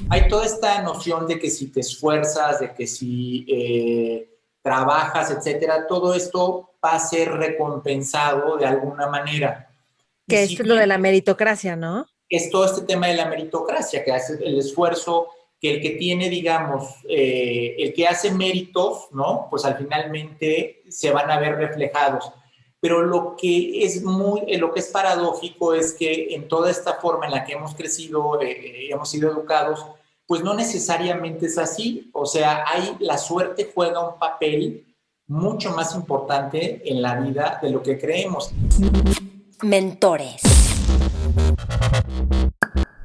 Hay toda esta noción de que si te esfuerzas, de que si trabajas, etcétera, todo esto va a ser recompensado de alguna manera. Y Que si esto es lo bien de la meritocracia, ¿no? es todo este tema de la meritocracia, que hace el esfuerzo, que el que tiene, digamos, el que hace méritos, ¿no? Pues al finalmente se van a ver reflejados. Pero lo que es paradójico es que en toda esta forma en la que hemos crecido, hemos sido educados, pues no necesariamente es así. O sea, la suerte juega un papel mucho más importante en la vida de lo que creemos. Mentores.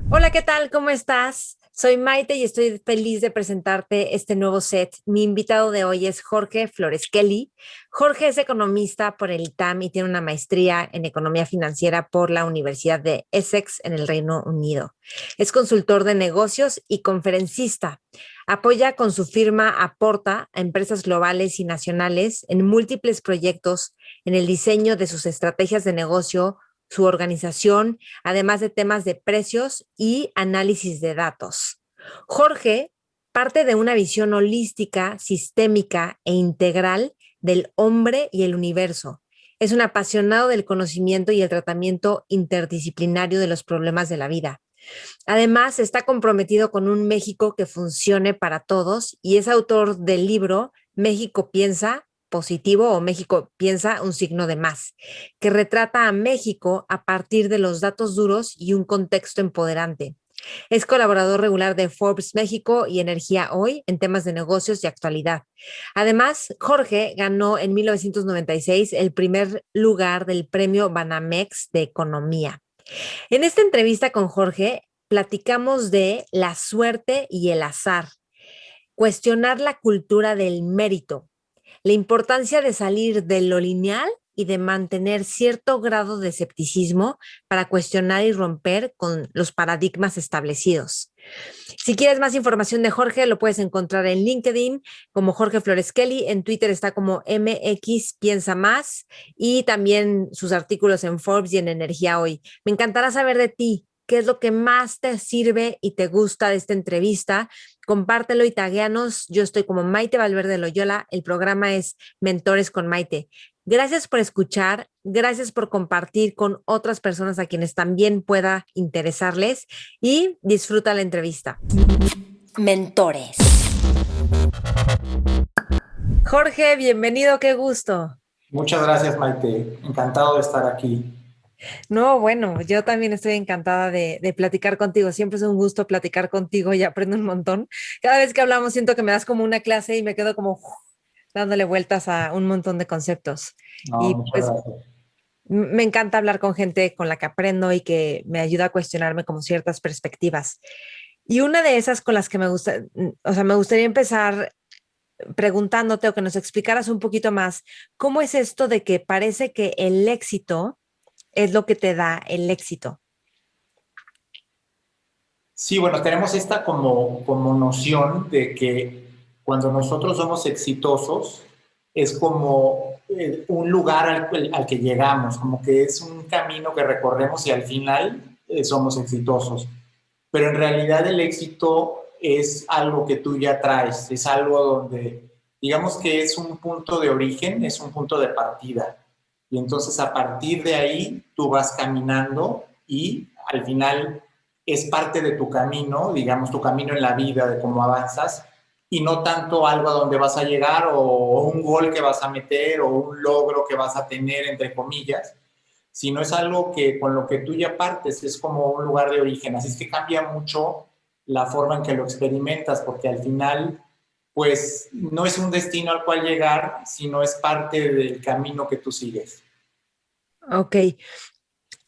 Hola, ¿qué tal? ¿Cómo estás? Soy Maite y estoy feliz de presentarte este nuevo set. Mi invitado de hoy es Jorge Flores Kelly. Jorge es economista por el ITAM y tiene una maestría en economía financiera por la Universidad de Essex en el Reino Unido. Es consultor de negocios y conferencista. Apoya con su firma Aporta a empresas globales y nacionales en múltiples proyectos en el diseño de sus estrategias de negocio, su organización, además de temas de precios y análisis de datos. Jorge parte de una visión holística, sistémica e integral del hombre y el universo. Es un apasionado del conocimiento y el tratamiento interdisciplinario de los problemas de la vida. Además, está comprometido con un México que funcione para todos y es autor del libro México piensa positivo o México piensa un signo de más, que retrata a México a partir de los datos duros y un contexto empoderante. Es colaborador regular de Forbes México y Energía Hoy en temas de negocios y actualidad. Además, Jorge ganó en 1996 el primer lugar del premio Banamex de Economía. En esta entrevista con Jorge, platicamos de la suerte y el azar, cuestionar la cultura del mérito, la importancia de salir de lo lineal y de mantener cierto grado de escepticismo para cuestionar y romper con los paradigmas establecidos. Si quieres más información de Jorge, lo puedes encontrar en LinkedIn como Jorge Flores Kelly, en Twitter está como MX Piensa Más y también sus artículos en Forbes y en Energía Hoy. Me encantará saber de ti. ¿Qué es lo que más te sirve y te gusta de esta entrevista? Compártelo y tagueanos. Yo estoy como Maite Valverde Loyola. El programa es Mentores con Maite. Gracias por escuchar, gracias por compartir con otras personas a quienes también pueda interesarles y disfruta la entrevista. Mentores. Jorge, bienvenido, qué gusto. Muchas gracias, Maite. Encantado de estar aquí. No, bueno, yo también estoy encantada de platicar contigo. Siempre es un gusto platicar contigo y aprendo un montón. Cada vez que hablamos siento que me das como una clase y me quedo como dándole vueltas a un montón de conceptos. No, Y muchas pues gracias. me encanta hablar con gente con la que aprendo y que me ayuda a cuestionarme como ciertas perspectivas. Y una de esas con las que me gusta, o sea, me gustaría empezar preguntándote o que nos explicaras un poquito más, ¿cómo es esto de que parece que el éxito es lo que te da el éxito? Sí, bueno, tenemos esta como noción de que cuando nosotros somos exitosos es como un lugar al que llegamos, como que es un camino que recorremos y al final somos exitosos. Pero en realidad el éxito es algo que tú ya traes, es algo donde, digamos que es un punto de origen, es un punto de partida. Y entonces a partir de ahí tú vas caminando y al final es parte de tu camino, digamos, tu camino en la vida, de cómo avanzas, y no tanto algo a donde vas a llegar o un gol que vas a meter o un logro que vas a tener, entre comillas, sino es algo que con lo que tú ya partes, es como un lugar de origen. Así es que cambia mucho la forma en que lo experimentas, porque al final, pues no es un destino al cual llegar, sino es parte del camino que tú sigues. Ok,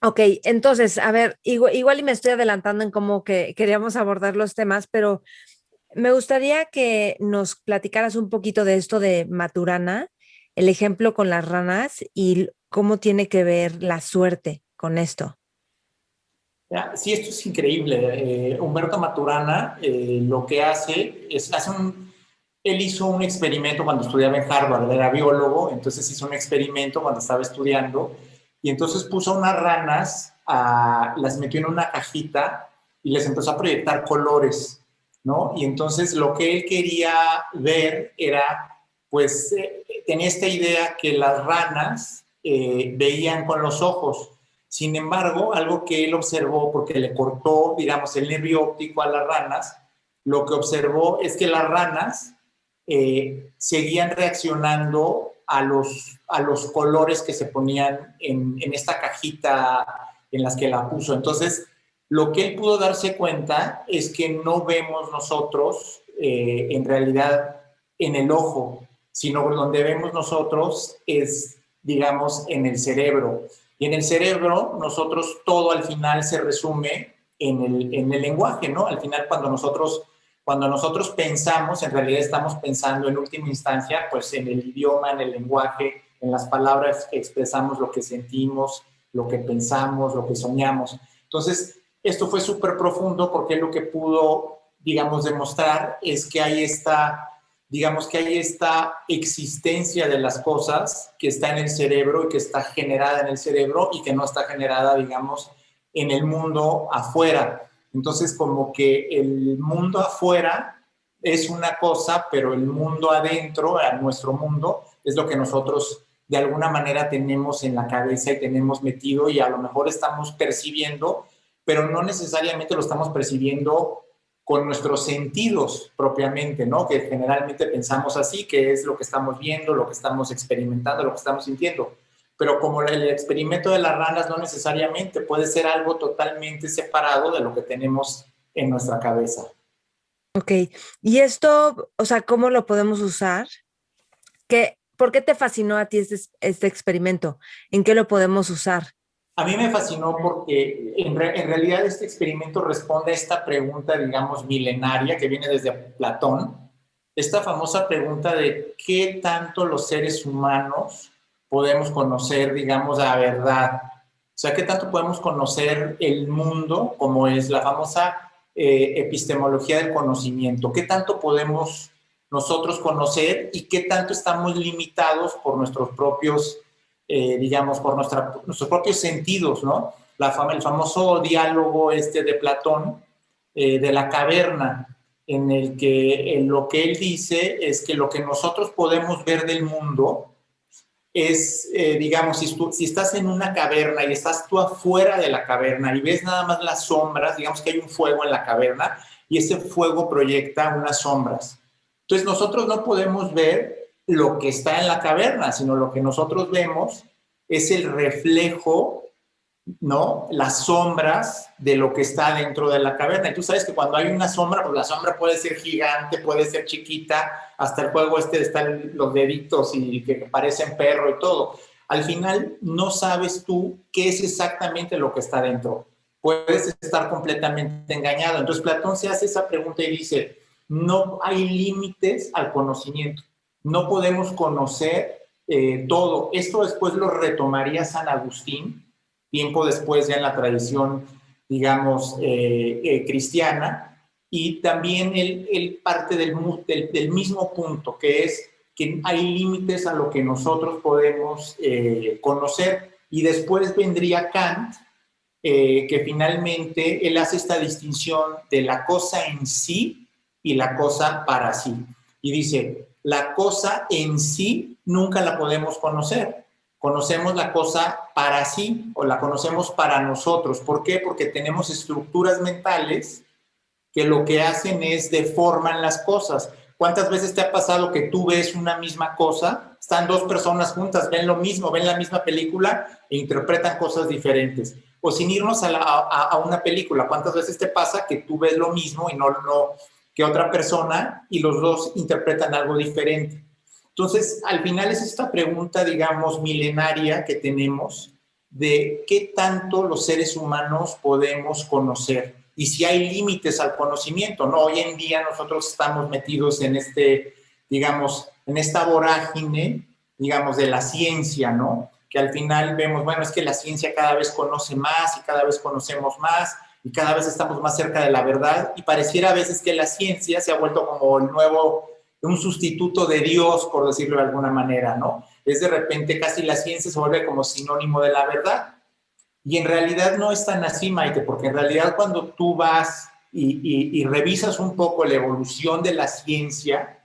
ok, entonces, a ver, igual y me estoy adelantando en cómo que queríamos abordar los temas, pero me gustaría que nos platicaras un poquito de esto de Maturana, el ejemplo con las ranas y cómo tiene que ver la suerte con esto. Ya, sí, esto es increíble. Humberto Maturana lo que hace es, él hizo un experimento cuando estudiaba en Harvard, él era biólogo, entonces hizo un experimento cuando estaba estudiando y entonces puso unas ranas, las metió en una cajita y les empezó a proyectar colores, ¿no? Y entonces lo que él quería ver era, pues, tenía esta idea que las ranas veían con los ojos. Sin embargo, algo que él observó, porque le cortó, digamos, el nervio óptico a las ranas, lo que observó es que las ranas seguían reaccionando a los colores que se ponían en esta cajita en las que la puso. Entonces, lo que él pudo darse cuenta es que no vemos nosotros en realidad en el ojo, sino donde vemos nosotros es, digamos, en el cerebro. Y en el cerebro nosotros todo al final se resume en el lenguaje, ¿no? Al final cuando nosotros pensamos, en realidad estamos pensando en última instancia, pues en el idioma, en el lenguaje, en las palabras que expresamos lo que sentimos, lo que pensamos, lo que soñamos. Entonces, esto fue súper profundo porque lo que pudo, digamos, demostrar es que hay esta existencia de las cosas que está en el cerebro y que está generada en el cerebro y que no está generada, digamos, en el mundo afuera. Entonces, como que el mundo afuera es una cosa, pero el mundo adentro, nuestro mundo, es lo que nosotros de alguna manera tenemos en la cabeza y tenemos metido y a lo mejor estamos percibiendo, pero no necesariamente lo estamos percibiendo con nuestros sentidos propiamente, ¿no? Que generalmente pensamos así, que es lo que estamos viendo, lo que estamos experimentando, lo que estamos sintiendo. Pero como el experimento de las ranas no necesariamente puede ser algo totalmente separado de lo que tenemos en nuestra cabeza. Ok, y esto, o sea, ¿cómo lo podemos usar? ¿Por qué te fascinó a ti este experimento? ¿En qué lo podemos usar? A mí me fascinó porque en realidad este experimento responde a esta pregunta, digamos, milenaria que viene desde Platón, esta famosa pregunta de qué tanto los seres humanos podemos conocer, digamos, la verdad. O sea, qué tanto podemos conocer el mundo, como es la famosa epistemología del conocimiento, qué tanto podemos nosotros conocer y qué tanto estamos limitados por nuestros propios digamos, por nuestros propios sentidos, ¿no? El famoso diálogo de Platón de la caverna, en el que lo que él dice es que lo que nosotros podemos ver del mundo es, digamos, si estás en una caverna y estás tú afuera de la caverna y ves nada más las sombras, digamos que hay un fuego en la caverna y ese fuego proyecta unas sombras. Entonces nosotros no podemos ver lo que está en la caverna, sino lo que nosotros vemos es el reflejo, ¿no? Las sombras de lo que está dentro de la caverna. Y tú sabes que cuando hay una sombra, pues la sombra puede ser gigante, puede ser chiquita, hasta el juego están los deditos y que parecen perro y todo. Al final no sabes tú qué es exactamente lo que está dentro. Puedes estar completamente engañado. Entonces Platón se hace esa pregunta y dice, no hay límites al conocimiento. No podemos conocer todo. Esto después lo retomaría San Agustín, tiempo después ya en la tradición, digamos, cristiana, y también él parte del mismo punto, que es que hay límites a lo que nosotros podemos conocer, y después vendría Kant, que finalmente él hace esta distinción de la cosa en sí y la cosa para sí, y dice, la cosa en sí nunca la podemos conocer. Conocemos la cosa para sí o la conocemos para nosotros. ¿Por qué? Porque tenemos estructuras mentales que lo que hacen es deforman las cosas. ¿Cuántas veces te ha pasado que tú ves una misma cosa? Están dos personas juntas, ven lo mismo, ven la misma película e interpretan cosas diferentes. O sin irnos a una película, ¿cuántas veces te pasa que tú ves lo mismo y no que otra persona y los dos interpretan algo diferente? Entonces, al final es esta pregunta, digamos, milenaria que tenemos de qué tanto los seres humanos podemos conocer y si hay límites al conocimiento, ¿no? Hoy en día nosotros estamos metidos en digamos, en esta vorágine, digamos, de la ciencia, ¿no? Que al final vemos, bueno, es que la ciencia cada vez conoce más y cada vez conocemos más y cada vez estamos más cerca de la verdad y pareciera a veces que la ciencia se ha vuelto como un sustituto de Dios, por decirlo de alguna manera, ¿no? Es de repente casi la ciencia se vuelve como sinónimo de la verdad. Y en realidad no es tan así, Maite, porque en realidad cuando tú vas y revisas un poco la evolución de la ciencia,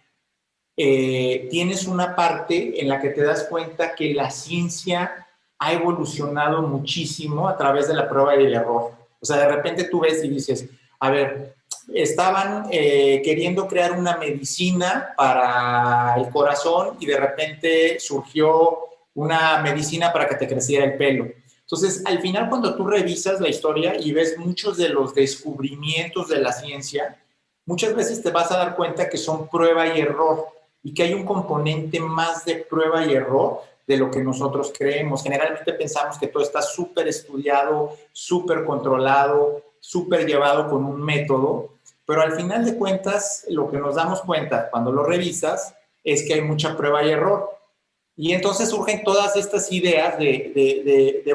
tienes una parte en la que te das cuenta que la ciencia ha evolucionado muchísimo a través de la prueba y el error. O sea, de repente tú ves y dices, a ver, estaban queriendo crear una medicina para el corazón y de repente surgió una medicina para que te creciera el pelo. Entonces, al final, cuando tú revisas la historia y ves muchos de los descubrimientos de la ciencia, muchas veces te vas a dar cuenta que son prueba y error y que hay un componente más de prueba y error de lo que nosotros creemos. Generalmente pensamos que todo está súper estudiado, súper controlado, súper llevado con un método, pero al final de cuentas, lo que nos damos cuenta cuando lo revisas es que hay mucha prueba y error. Y entonces surgen todas estas ideas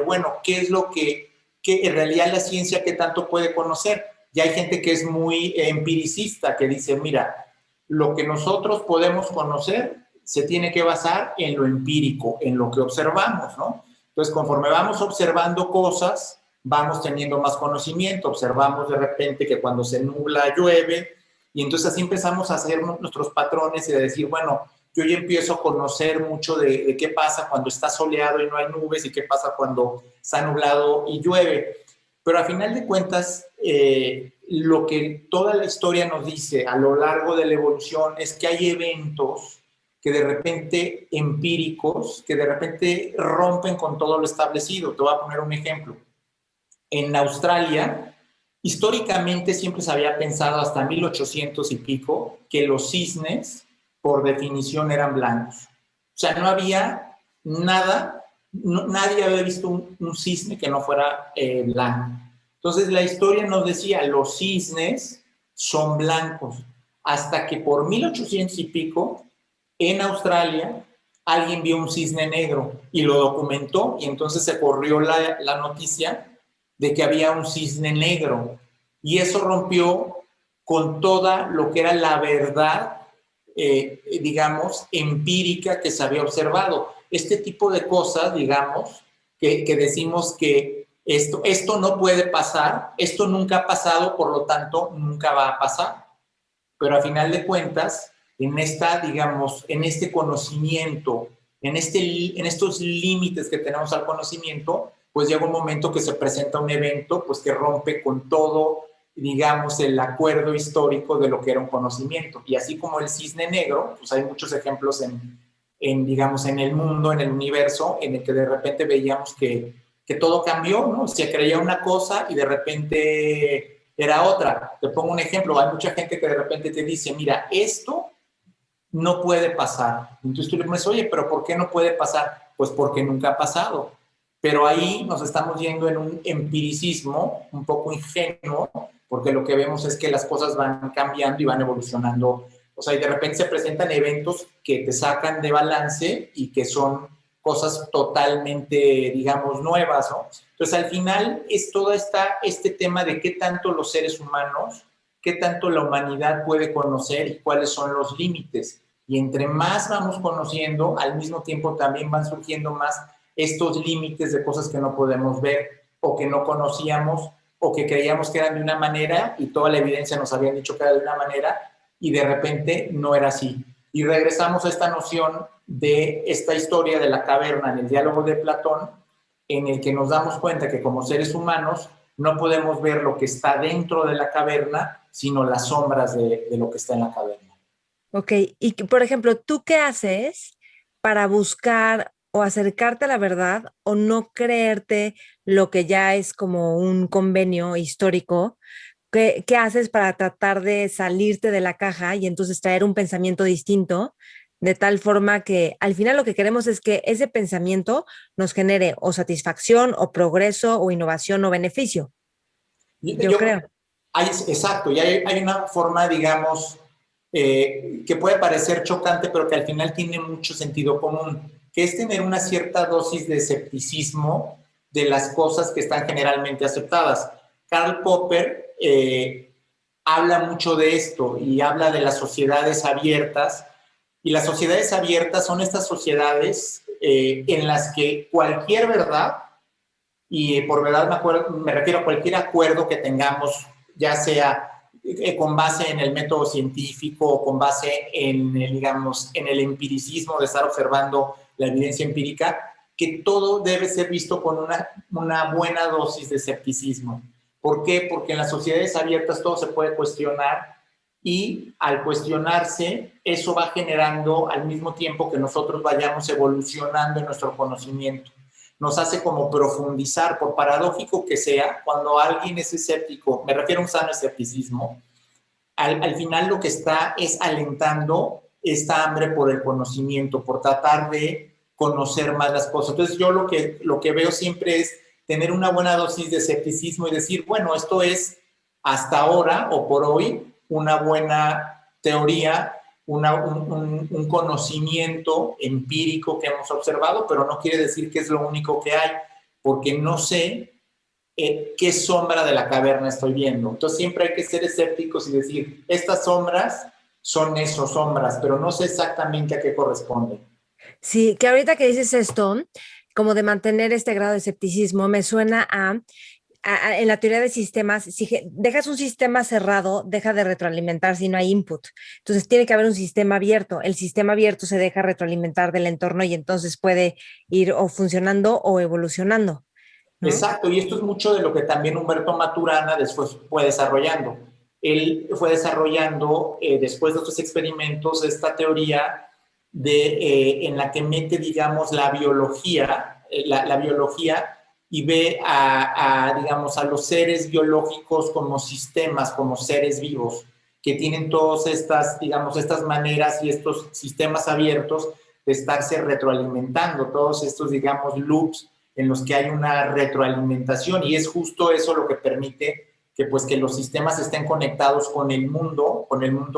bueno, ¿qué es lo que en realidad la ciencia qué tanto puede conocer? Y hay gente que es muy empiricista, que dice, mira, lo que nosotros podemos conocer se tiene que basar en lo empírico, en lo que observamos, ¿no? Entonces, conforme vamos observando cosas, vamos teniendo más conocimiento, observamos de repente que cuando se nubla llueve, y entonces así empezamos a hacer nuestros patrones y a decir, bueno, yo ya empiezo a conocer mucho de qué pasa cuando está soleado y no hay nubes y qué pasa cuando está nublado y llueve. Pero a final de cuentas, lo que toda la historia nos dice a lo largo de la evolución es que hay eventos que de repente empíricos, que de repente rompen con todo lo establecido. Te voy a poner un ejemplo. En Australia, históricamente siempre se había pensado hasta 1800 y pico que los cisnes, por definición, eran blancos. O sea, no había nada, nadie había visto un cisne que no fuera blanco. Entonces la historia nos decía, los cisnes son blancos, hasta que por 1800 y pico, en Australia, alguien vio un cisne negro y lo documentó, y entonces se corrió la noticia de que había un cisne negro, y eso rompió con toda lo que era la verdad, digamos, empírica que se había observado. Este tipo de cosas, digamos, que decimos que esto no puede pasar, esto nunca ha pasado, por lo tanto, nunca va a pasar. Pero a final de cuentas, digamos, en este conocimiento, en estos límites que tenemos al conocimiento, pues llega un momento que se presenta un evento, pues que rompe con todo, digamos, el acuerdo histórico de lo que era un conocimiento. Y así como el cisne negro, pues hay muchos ejemplos digamos, en el mundo, en el universo, en el que de repente veíamos que todo cambió, ¿no? Se creía una cosa y de repente era otra. Te pongo un ejemplo, hay mucha gente que de repente te dice, mira, esto no puede pasar. Entonces tú le dices, oye, pero ¿por qué no puede pasar? Pues porque nunca ha pasado. Pero ahí nos estamos yendo en un empiricismo un poco ingenuo, porque lo que vemos es que las cosas van cambiando y van evolucionando. O sea, y de repente se presentan eventos que te sacan de balance y que son cosas totalmente, digamos, nuevas, ¿no? Entonces, al final es todo este tema de qué tanto los seres humanos, qué tanto la humanidad puede conocer y cuáles son los límites. Y entre más vamos conociendo, al mismo tiempo también van surgiendo más estos límites de cosas que no podemos ver o que no conocíamos o que creíamos que eran de una manera y toda la evidencia nos habían dicho que era de una manera y de repente no era así. Y regresamos a esta noción de esta historia de la caverna en el diálogo de Platón, en el que nos damos cuenta que como seres humanos no podemos ver lo que está dentro de la caverna, sino las sombras de lo que está en la caverna. Ok, y por ejemplo, ¿tú qué haces para buscar o acercarte a la verdad o no creerte lo que ya es como un convenio histórico? ¿Qué haces para tratar de salirte de la caja y entonces traer un pensamiento distinto, de tal forma que al final lo que queremos es que ese pensamiento nos genere o satisfacción o progreso o innovación o beneficio? Yo creo. Exacto, y hay una forma, digamos, que puede parecer chocante, pero que al final tiene mucho sentido común, que es tener una cierta dosis de escepticismo de las cosas que están generalmente aceptadas. Karl Popper habla mucho de esto y habla de las sociedades abiertas, y las sociedades abiertas son estas sociedades en las que cualquier verdad y por verdad me refiero a cualquier acuerdo que tengamos, ya sea con base en el método científico o con base en el, digamos, en el empiricismo de estar observando la evidencia empírica, que todo debe ser visto con una buena dosis de escepticismo. ¿Por qué? Porque en las sociedades abiertas todo se puede cuestionar y al cuestionarse, eso va generando al mismo tiempo que nosotros vayamos evolucionando en nuestro conocimiento. Nos hace como profundizar, por paradójico que sea, cuando alguien es escéptico, me refiero a un sano escepticismo, al final lo que está es alentando esta hambre por el conocimiento, por tratar de conocer más las cosas. Entonces yo lo que veo siempre es tener una buena dosis de escepticismo y decir, bueno, esto es hasta ahora o por hoy una buena teoría, un conocimiento empírico que hemos observado, pero no quiere decir que es lo único que hay, porque no sé qué sombra de la caverna estoy viendo. Entonces siempre hay que ser escépticos y decir, estas sombras son esas sombras, pero no sé exactamente a qué corresponden. Sí, que ahorita que dices esto, como de mantener este grado de escepticismo, me suena en la teoría de sistemas, si dejas un sistema cerrado, deja de retroalimentar si no hay input. Entonces tiene que haber un sistema abierto. El sistema abierto se deja retroalimentar del entorno y entonces puede ir o funcionando o evolucionando, ¿no? Exacto, y esto es mucho de lo que también Humberto Maturana después fue desarrollando. Él fue desarrollando, después de estos experimentos, esta teoría en la que mete, digamos, la biología, la biología y ve digamos, a los seres biológicos como sistemas, como seres vivos, que tienen todas estas, digamos, estas maneras y estos sistemas abiertos de estarse retroalimentando, todos estos, digamos, loops en los que hay una retroalimentación y es justo eso lo que permite que, pues, que los sistemas estén conectados con el mundo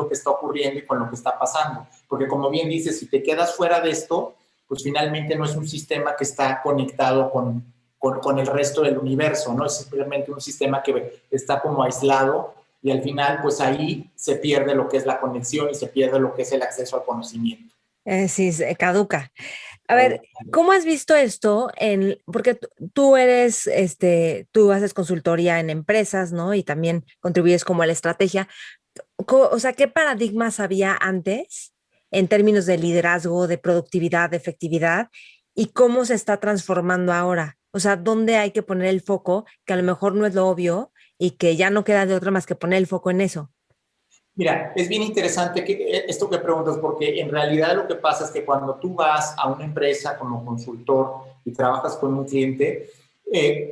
que está ocurriendo y con lo que está pasando. Porque como bien dices, si te quedas fuera de esto, pues finalmente no es un sistema que está conectado con el resto del universo, ¿no? Es simplemente un sistema que está como aislado y al final, pues ahí se pierde lo que es la conexión y se pierde lo que es el acceso al conocimiento. Sí, caduca. A ver, ¿cómo has visto esto porque tú eres, tú haces consultoría en empresas, ¿no? Y también contribuyes como a la estrategia. O sea, ¿qué paradigmas había antes en términos de liderazgo, de productividad, de efectividad? ¿Y cómo se está transformando ahora? O sea, ¿dónde hay que poner el foco? Que a lo mejor no es lo obvio y que ya no queda de otra más que poner el foco en eso. Mira, es bien interesante esto que preguntas, porque en realidad lo que pasa es que cuando tú vas a una empresa como consultor y trabajas con un cliente,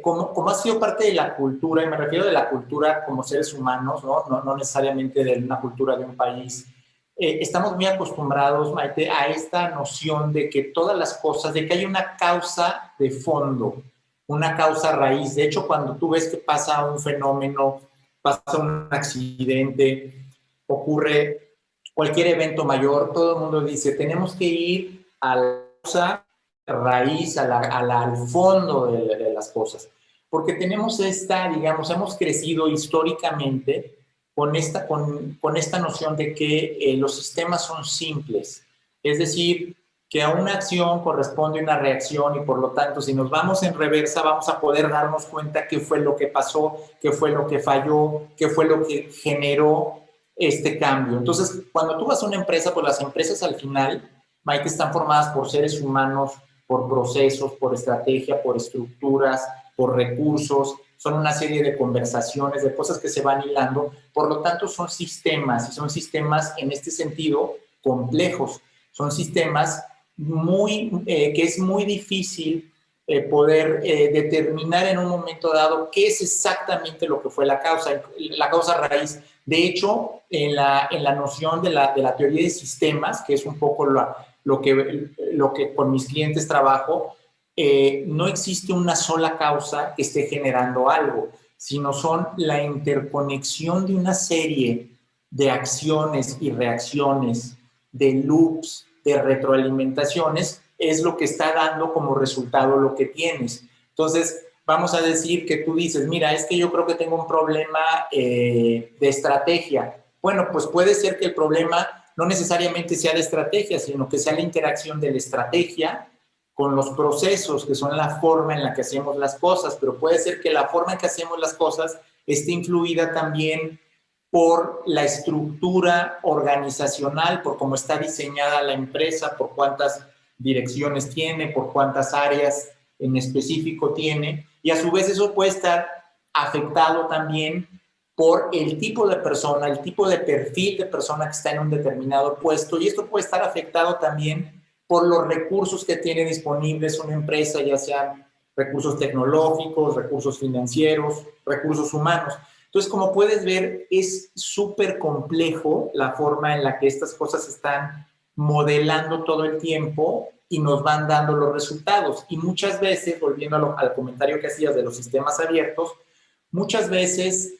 como ha sido parte de la cultura, y me refiero de la cultura como seres humanos, no necesariamente de una cultura de un país, estamos muy acostumbrados, Maite, a esta noción de que todas las cosas, de que hay una causa de fondo, una causa raíz. De hecho, cuando tú ves que pasa un fenómeno, pasa un accidente, ocurre cualquier evento mayor, todo el mundo dice, tenemos que ir a la causa raíz, al fondo de las cosas. Porque tenemos digamos, hemos crecido históricamente con esta noción de que los sistemas son simples. Es decir, que a una acción corresponde una reacción y por lo tanto, si nos vamos en reversa, vamos a poder darnos cuenta qué fue lo que pasó, qué fue lo que falló, qué fue lo que generó este cambio. Entonces, cuando tú vas a una empresa, pues las empresas al final, Mike, están formadas por seres humanos, por procesos, por estrategia, por estructuras, por recursos, son una serie de conversaciones, de cosas que se van hilando, por lo tanto son sistemas, y son sistemas en este sentido complejos, son sistemas que es muy difícil poder determinar en un momento dado qué es exactamente lo que fue la causa raíz. De hecho, en la noción de la teoría de sistemas, que es un poco lo que con mis clientes trabajo, no existe una sola causa que esté generando algo, sino son la interconexión de una serie de acciones y reacciones, de loops, de retroalimentaciones, es lo que está dando como resultado lo que tienes. Entonces, vamos a decir que tú dices, mira, es que yo creo que tengo un problema de estrategia. Bueno, pues puede ser que el problema no necesariamente sea de estrategia, sino que sea la interacción de la estrategia con los procesos, que son la forma en la que hacemos las cosas, pero puede ser que la forma en que hacemos las cosas esté influida también por la estructura organizacional, por cómo está diseñada la empresa, por cuántas direcciones tiene, por cuántas áreas en específico tiene, y a su vez eso puede estar afectado también por el tipo de persona, el tipo de perfil de persona que está en un determinado puesto, y esto puede estar afectado también por los recursos que tiene disponibles una empresa, ya sean recursos tecnológicos, recursos financieros, recursos humanos. Entonces, como puedes ver, es súper complejo la forma en la que estas cosas están modelando todo el tiempo y nos van dando los resultados. Y muchas veces, volviendo al comentario que hacías de los sistemas abiertos, muchas veces,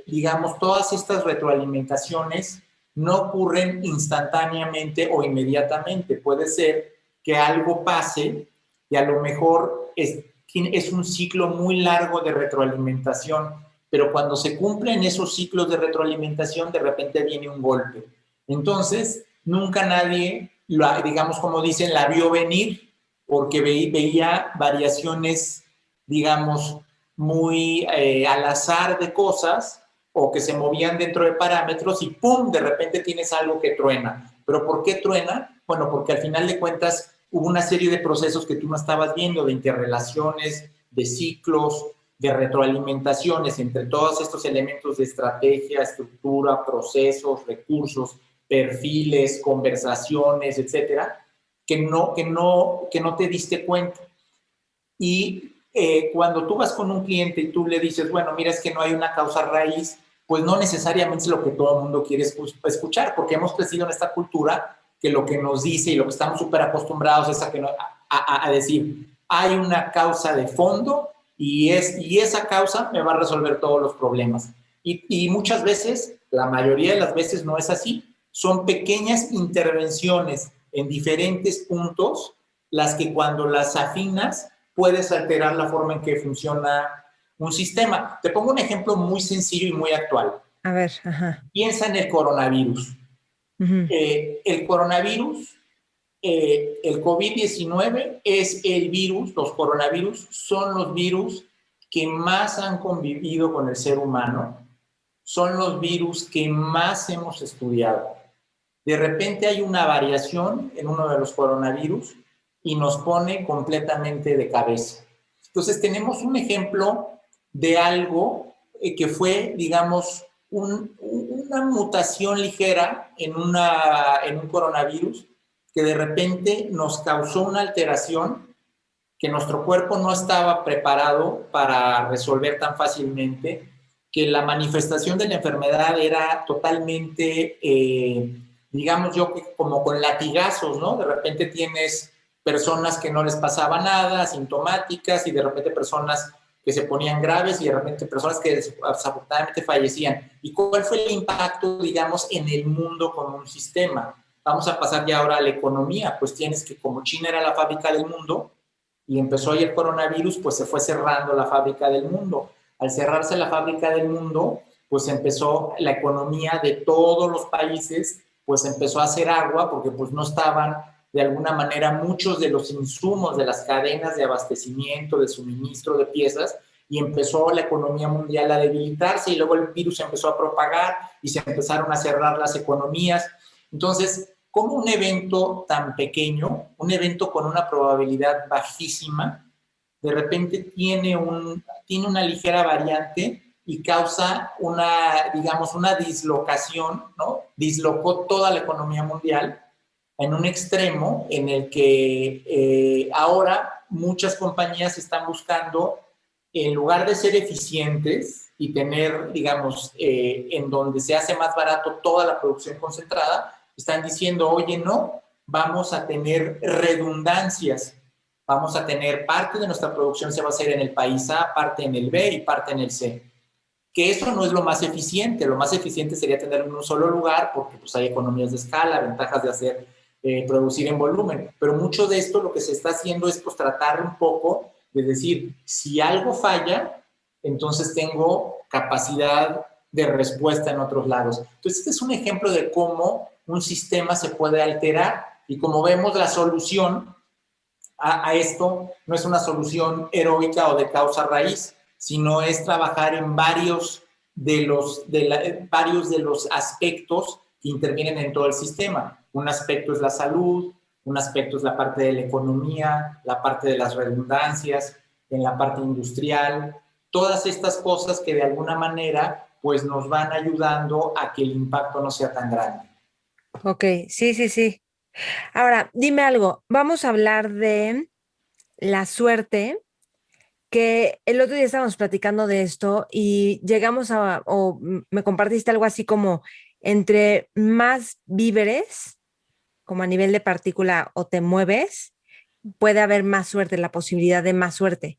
digamos, todas estas retroalimentaciones no ocurren instantáneamente o inmediatamente. Puede ser que algo pase y a lo mejor es un ciclo muy largo de retroalimentación, pero cuando se cumplen esos ciclos de retroalimentación, de repente viene un golpe. Entonces, nunca nadie, digamos, como dicen, la vio venir porque veía variaciones, digamos, muy al azar de cosas o que se movían dentro de parámetros y ¡pum!, de repente tienes algo que truena. ¿Pero por qué truena? Bueno, porque al final de cuentas hubo una serie de procesos que tú no estabas viendo, de interrelaciones, de ciclos, de retroalimentaciones entre todos estos elementos de estrategia, estructura, procesos, recursos, perfiles, conversaciones, etcétera, que no te diste cuenta. Y cuando tú vas con un cliente y tú le dices, bueno, mira, es que no hay una causa raíz, pues no necesariamente es lo que todo el mundo quiere escuchar, porque hemos crecido en esta cultura que lo que nos dice y lo que estamos súper acostumbrados es a decir, hay una causa de fondo y esa causa me va a resolver todos los problemas. Y muchas veces, la mayoría de las veces no es así. Son pequeñas intervenciones en diferentes puntos las que cuando las afinas puedes alterar la forma en que funciona un sistema. Te pongo un ejemplo muy sencillo y muy actual. A ver, ajá. Piensa en el coronavirus. El coronavirus, el COVID-19 es el virus, los coronavirus son los virus que más han convivido con el ser humano, son los virus que más hemos estudiado. De repente hay una variación en uno de los coronavirus y nos pone completamente de cabeza. Entonces tenemos un ejemplo de algo que fue, digamos, una mutación ligera en un coronavirus que de repente nos causó una alteración que nuestro cuerpo no estaba preparado para resolver tan fácilmente, que la manifestación de la enfermedad era totalmente, digamos yo, como con latigazos, ¿no? De repente tienes personas que no les pasaba nada, asintomáticas, y de repente personas que se ponían graves y de repente personas que desafortunadamente fallecían. ¿Y cuál fue el impacto, digamos, en el mundo como un sistema? Vamos a pasar ya ahora a la economía. Pues tienes que, como China era la fábrica del mundo y empezó ahí el coronavirus, pues se fue cerrando la fábrica del mundo. Al cerrarse la fábrica del mundo, pues empezó la economía de todos los países, pues empezó a hacer agua porque pues no estaban de alguna manera muchos de los insumos de las cadenas de abastecimiento, de suministro de piezas, y empezó la economía mundial a debilitarse y luego el virus empezó a propagar y se empezaron a cerrar las economías. Entonces, como un evento tan pequeño, un evento con una probabilidad bajísima, de repente tiene una ligera variante y causa digamos, una dislocación, ¿no? Dislocó toda la economía mundial en un extremo en el que ahora muchas compañías están buscando, en lugar de ser eficientes y tener, digamos, en donde se hace más barato toda la producción concentrada, están diciendo, oye, no, vamos a tener redundancias, vamos a tener parte de nuestra producción se va a hacer en el país A, parte en el B y parte en el C. Que eso no es lo más eficiente sería tenerlo en un solo lugar porque pues, hay economías de escala, ventajas de producir en volumen, pero mucho de esto lo que se está haciendo es pues tratar un poco de decir, si algo falla, entonces tengo capacidad de respuesta en otros lados. Entonces este es un ejemplo de cómo un sistema se puede alterar y como vemos la solución a esto no es una solución heroica o de causa raíz, sino es trabajar en varios varios de los aspectos que intervienen en todo el sistema. Un aspecto es la salud, un aspecto es la parte de la economía, la parte de las redundancias, en la parte industrial, todas estas cosas que de alguna manera pues nos van ayudando a que el impacto no sea tan grande. Ok, sí, sí, sí. Ahora, dime algo, vamos a hablar de la suerte, que el otro día estábamos platicando de esto y llegamos me compartiste algo así como entre más víveres, como a nivel de partícula o te mueves, puede haber más suerte, la posibilidad de más suerte,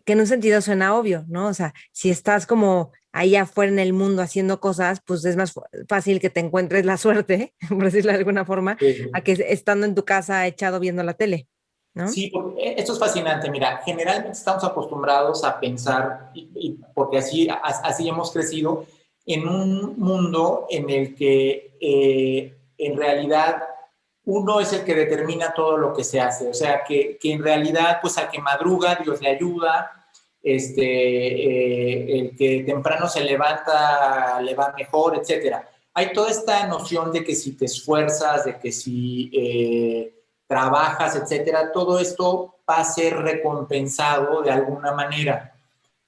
que en un sentido suena obvio, ¿no? O sea, si estás como ahí afuera en el mundo haciendo cosas, pues es más fácil que te encuentres la suerte, por decirlo de alguna forma, a que estando en tu casa echado viendo la tele, ¿no? Sí, esto es fascinante. Mira, generalmente estamos acostumbrados a pensar, porque así hemos crecido, en un mundo en el que en realidad uno es el que determina todo lo que se hace. O sea, que en realidad, pues al que madruga, Dios le ayuda, el que temprano se levanta, le va mejor, etcétera. Hay toda esta noción de que si te esfuerzas, de que si trabajas, etcétera, todo esto va a ser recompensado de alguna manera.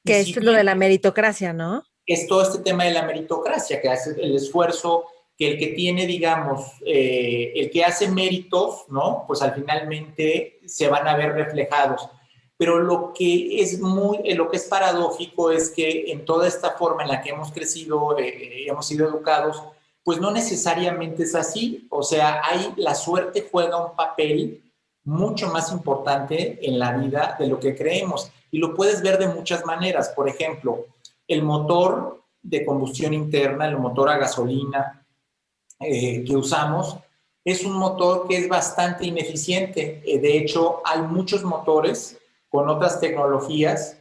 Y Que si esto es lo bien de la meritocracia, ¿no? es todo este tema de la meritocracia, que hace el esfuerzo, que el que tiene, digamos, el que hace méritos, ¿no? Pues al finalmente se van a ver reflejados. Pero lo que es paradójico es que en toda esta forma en la que hemos crecido, hemos sido educados, pues no necesariamente es así. O sea, la suerte juega un papel mucho más importante en la vida de lo que creemos. Y lo puedes ver de muchas maneras. Por ejemplo, el motor de combustión interna, el motor a gasolina que usamos, es un motor que es bastante ineficiente. De hecho, hay muchos motores con otras tecnologías,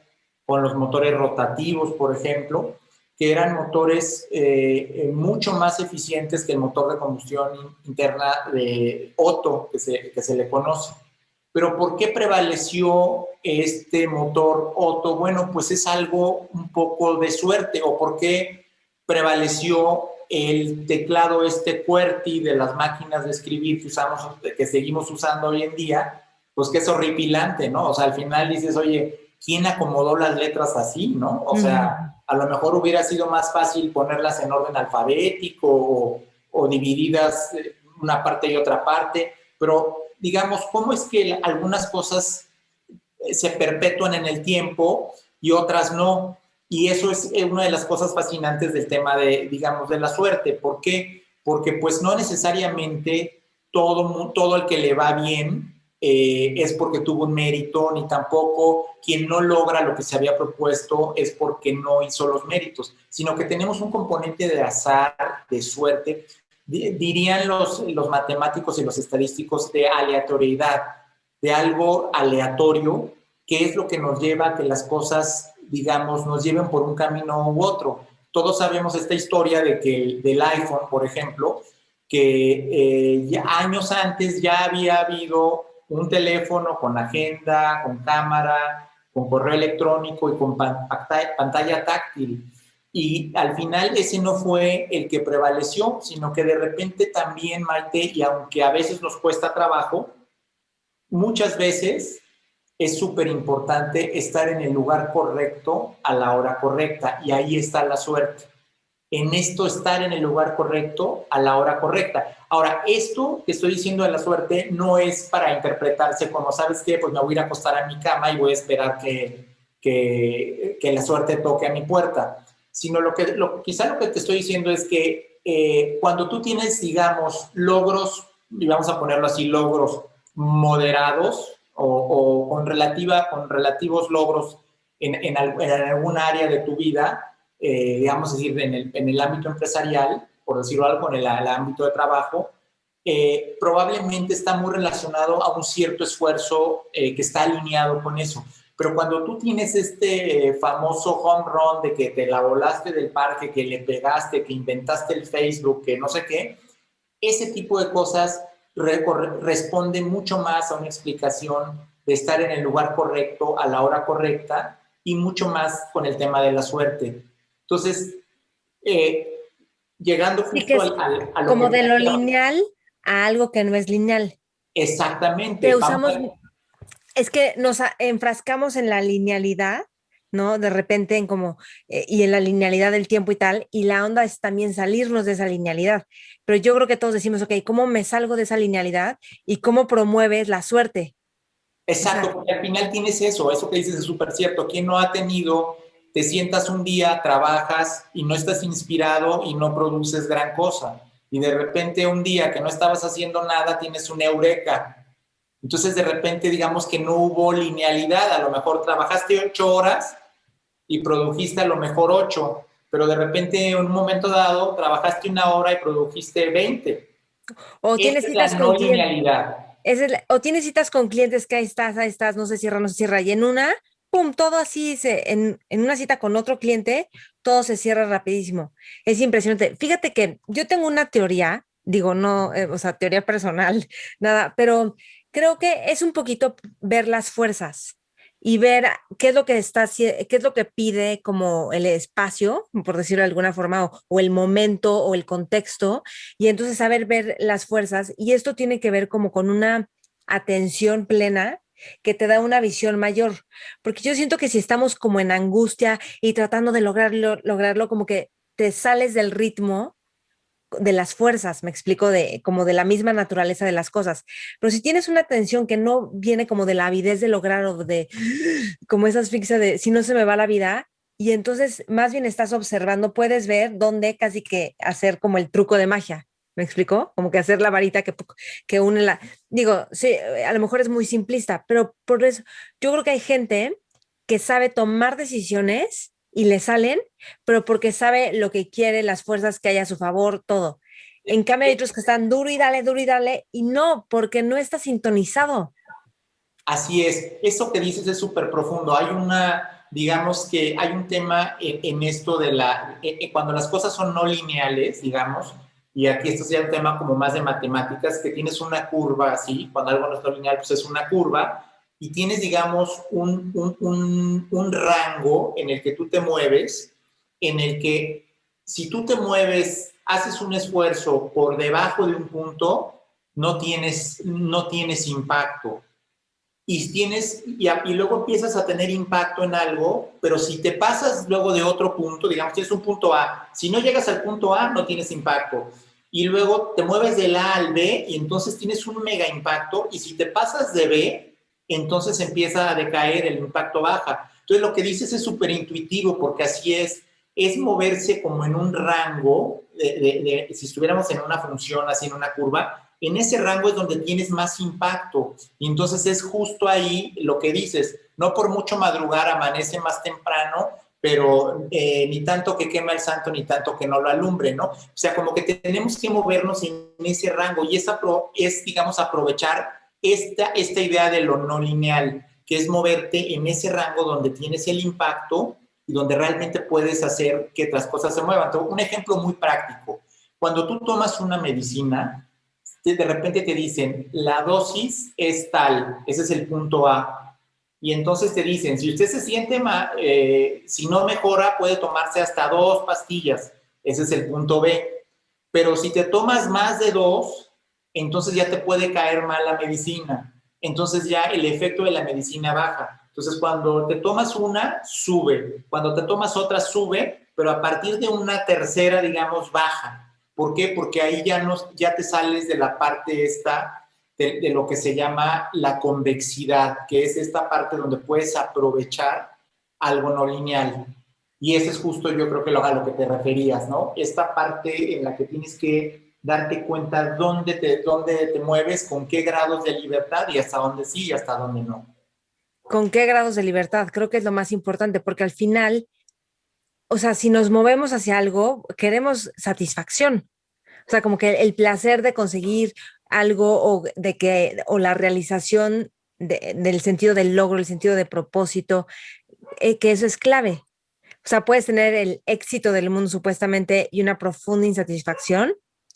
con los motores rotativos, por ejemplo, que eran motores mucho más eficientes que el motor de combustión interna de Otto, que se le conoce. Pero ¿por qué prevaleció este motor Otto? Bueno, pues es algo un poco de suerte. ¿O por qué prevaleció el teclado QWERTY de las máquinas de escribir que seguimos usando hoy en día? Pues que es horripilante, ¿no? O sea, al final dices, oye, ¿quién acomodó las letras así, no? O sea, a lo mejor hubiera sido más fácil ponerlas en orden alfabético o divididas una parte y otra parte, pero digamos, ¿cómo es que algunas cosas se perpetúan en el tiempo y otras no? Y eso es una de las cosas fascinantes del tema digamos, de la suerte. ¿Por qué? Porque pues no necesariamente todo el que le va bien es porque tuvo un mérito, ni tampoco quien no logra lo que se había propuesto es porque no hizo los méritos, sino que tenemos un componente de azar, de suerte, dirían los matemáticos y los estadísticos, de aleatoriedad, de algo aleatorio, que es lo que nos lleva a que las cosas, digamos, nos lleven por un camino u otro. Todos sabemos esta historia del iPhone, por ejemplo, que ya años antes ya había habido un teléfono con agenda, con cámara, con correo electrónico y con pantalla táctil. Y al final ese no fue el que prevaleció, sino que de repente también, Maite, y aunque a veces nos cuesta trabajo, muchas veces es súper importante estar en el lugar correcto a la hora correcta, y ahí está la suerte. En esto, estar en el lugar correcto a la hora correcta. Ahora, esto que estoy diciendo de la suerte no es para interpretarse como, ¿sabes qué? Pues me voy a ir a acostar a mi cama y voy a esperar que la suerte toque a mi puerta. Sino quizá lo que te estoy diciendo es que cuando tú tienes, digamos, logros, y vamos a ponerlo así, logros moderados o con relativos logros en algún área de tu vida, digamos, es decir, en el ámbito empresarial, por decirlo algo, en el ámbito de trabajo, probablemente está muy relacionado a un cierto esfuerzo que está alineado con eso. Pero cuando tú tienes este famoso home run de que te la volaste del parque, que le pegaste, que inventaste el Facebook, que no sé qué, ese tipo de cosas responde mucho más a una explicación de estar en el lugar correcto a la hora correcta y mucho más con el tema de la suerte. Entonces, llegando Sí, que justo es a lo como que... de lo lineal a algo que no es lineal. Que Exactamente. Vamos usamos, a, es que nos enfrascamos en la linealidad, ¿no? De repente en como, y en la linealidad del tiempo y tal, y la onda es también salirnos de esa linealidad. Pero yo creo que todos decimos, ok, ¿cómo me salgo de esa linealidad y cómo promueves la suerte? O exacto, sea, porque al final tienes eso que dices es súper cierto. ¿Quién no ha tenido, te sientas un día, trabajas y no estás inspirado y no produces gran cosa? Y de repente un día que no estabas haciendo nada, tienes un eureka. Entonces de repente digamos que no hubo linealidad, a lo mejor trabajaste 8 horas y produjiste a lo mejor 8, pero de repente en un momento dado trabajaste 1 hora y produjiste 20. o Esa tienes es citas la no con clientes. linealidad. O tienes citas con clientes que ahí estás, no se cierra, no se cierra. Y en una, pum, todo así, en una cita con otro cliente, todo se cierra rapidísimo. Es impresionante. Fíjate que yo tengo una teoría, digo, no, o sea, teoría personal, nada, pero creo que es un poquito ver las fuerzas y ver qué es lo que qué es lo que pide como el espacio, por decirlo de alguna forma, o el momento o el contexto, y entonces saber ver las fuerzas, y esto tiene que ver como con una atención plena que te da una visión mayor, porque yo siento que si estamos como en angustia y tratando de lograrlo como que te sales del ritmo de las fuerzas, me explico, de como de la misma naturaleza de las cosas. Pero si tienes una atención que no viene como de la avidez de lograr o de como esa asfixia de si no se me va la vida, y entonces más bien estás observando, puedes ver dónde casi que hacer como el truco de magia. ¿Me explicó? Como que hacer la varita que une la... Digo, sí, a lo mejor es muy simplista, pero por eso yo creo que hay gente que sabe tomar decisiones y le salen, pero porque sabe lo que quiere, las fuerzas que hay a su favor, todo. En cambio, hay otros que están duro y dale, y no, porque no está sintonizado. Así es, eso que dices es súper profundo. Hay una, digamos que hay un tema en esto de cuando las cosas son no lineales, digamos, y aquí esto sería un tema como más de matemáticas, que tienes una curva así, cuando algo no es no lineal, pues es una curva, y tienes, digamos, un rango en el que tú te mueves, en el que si tú te mueves, haces un esfuerzo por debajo de un punto, no tienes impacto y luego empiezas a tener impacto en algo, pero si te pasas luego de otro punto, digamos, tienes un punto A, si no llegas al punto A, no tienes impacto. Y luego te mueves del A al B y entonces tienes un mega impacto, y si te pasas de B, entonces empieza a decaer, el impacto baja. Entonces lo que dices es súper intuitivo, porque así es moverse como en un rango, si estuviéramos en una función, así en una curva, en ese rango es donde tienes más impacto. Y entonces es justo ahí lo que dices, no por mucho madrugar amanece más temprano, pero ni tanto que quema el santo, ni tanto que no lo alumbre, ¿no? O sea, como que tenemos que movernos en ese rango, y es digamos, aprovechar esta idea de lo no lineal, que es moverte en ese rango donde tienes el impacto y donde realmente puedes hacer que las cosas se muevan. Entonces, un ejemplo muy práctico. Cuando tú tomas una medicina, de repente te dicen, la dosis es tal, ese es el punto A. Y entonces te dicen, si usted se siente mal, si no mejora, puede tomarse hasta 2 pastillas, ese es el punto B. Pero si te tomas más de 2, entonces ya te puede caer mal la medicina. Entonces ya el efecto de la medicina baja. Entonces cuando te tomas una, sube. Cuando te tomas otra, sube, pero a partir de una tercera, digamos, baja. ¿Por qué? Porque ahí ya te sales de la parte esta de lo que se llama la convexidad, que es esta parte donde puedes aprovechar algo no lineal. Y ese es justo, yo creo que a lo que te referías, ¿no? Esta parte en la que tienes que darte cuenta dónde te mueves, con qué grados de libertad, y hasta dónde sí y hasta dónde no. ¿Con qué grados de libertad? Creo que es lo más importante, porque al final, o sea, si nos movemos hacia algo, queremos satisfacción. O sea, como que el placer de conseguir algo o la realización del sentido del logro, el sentido de propósito, que eso es clave. O sea, puedes tener el éxito del mundo supuestamente y una profunda insatisfacción,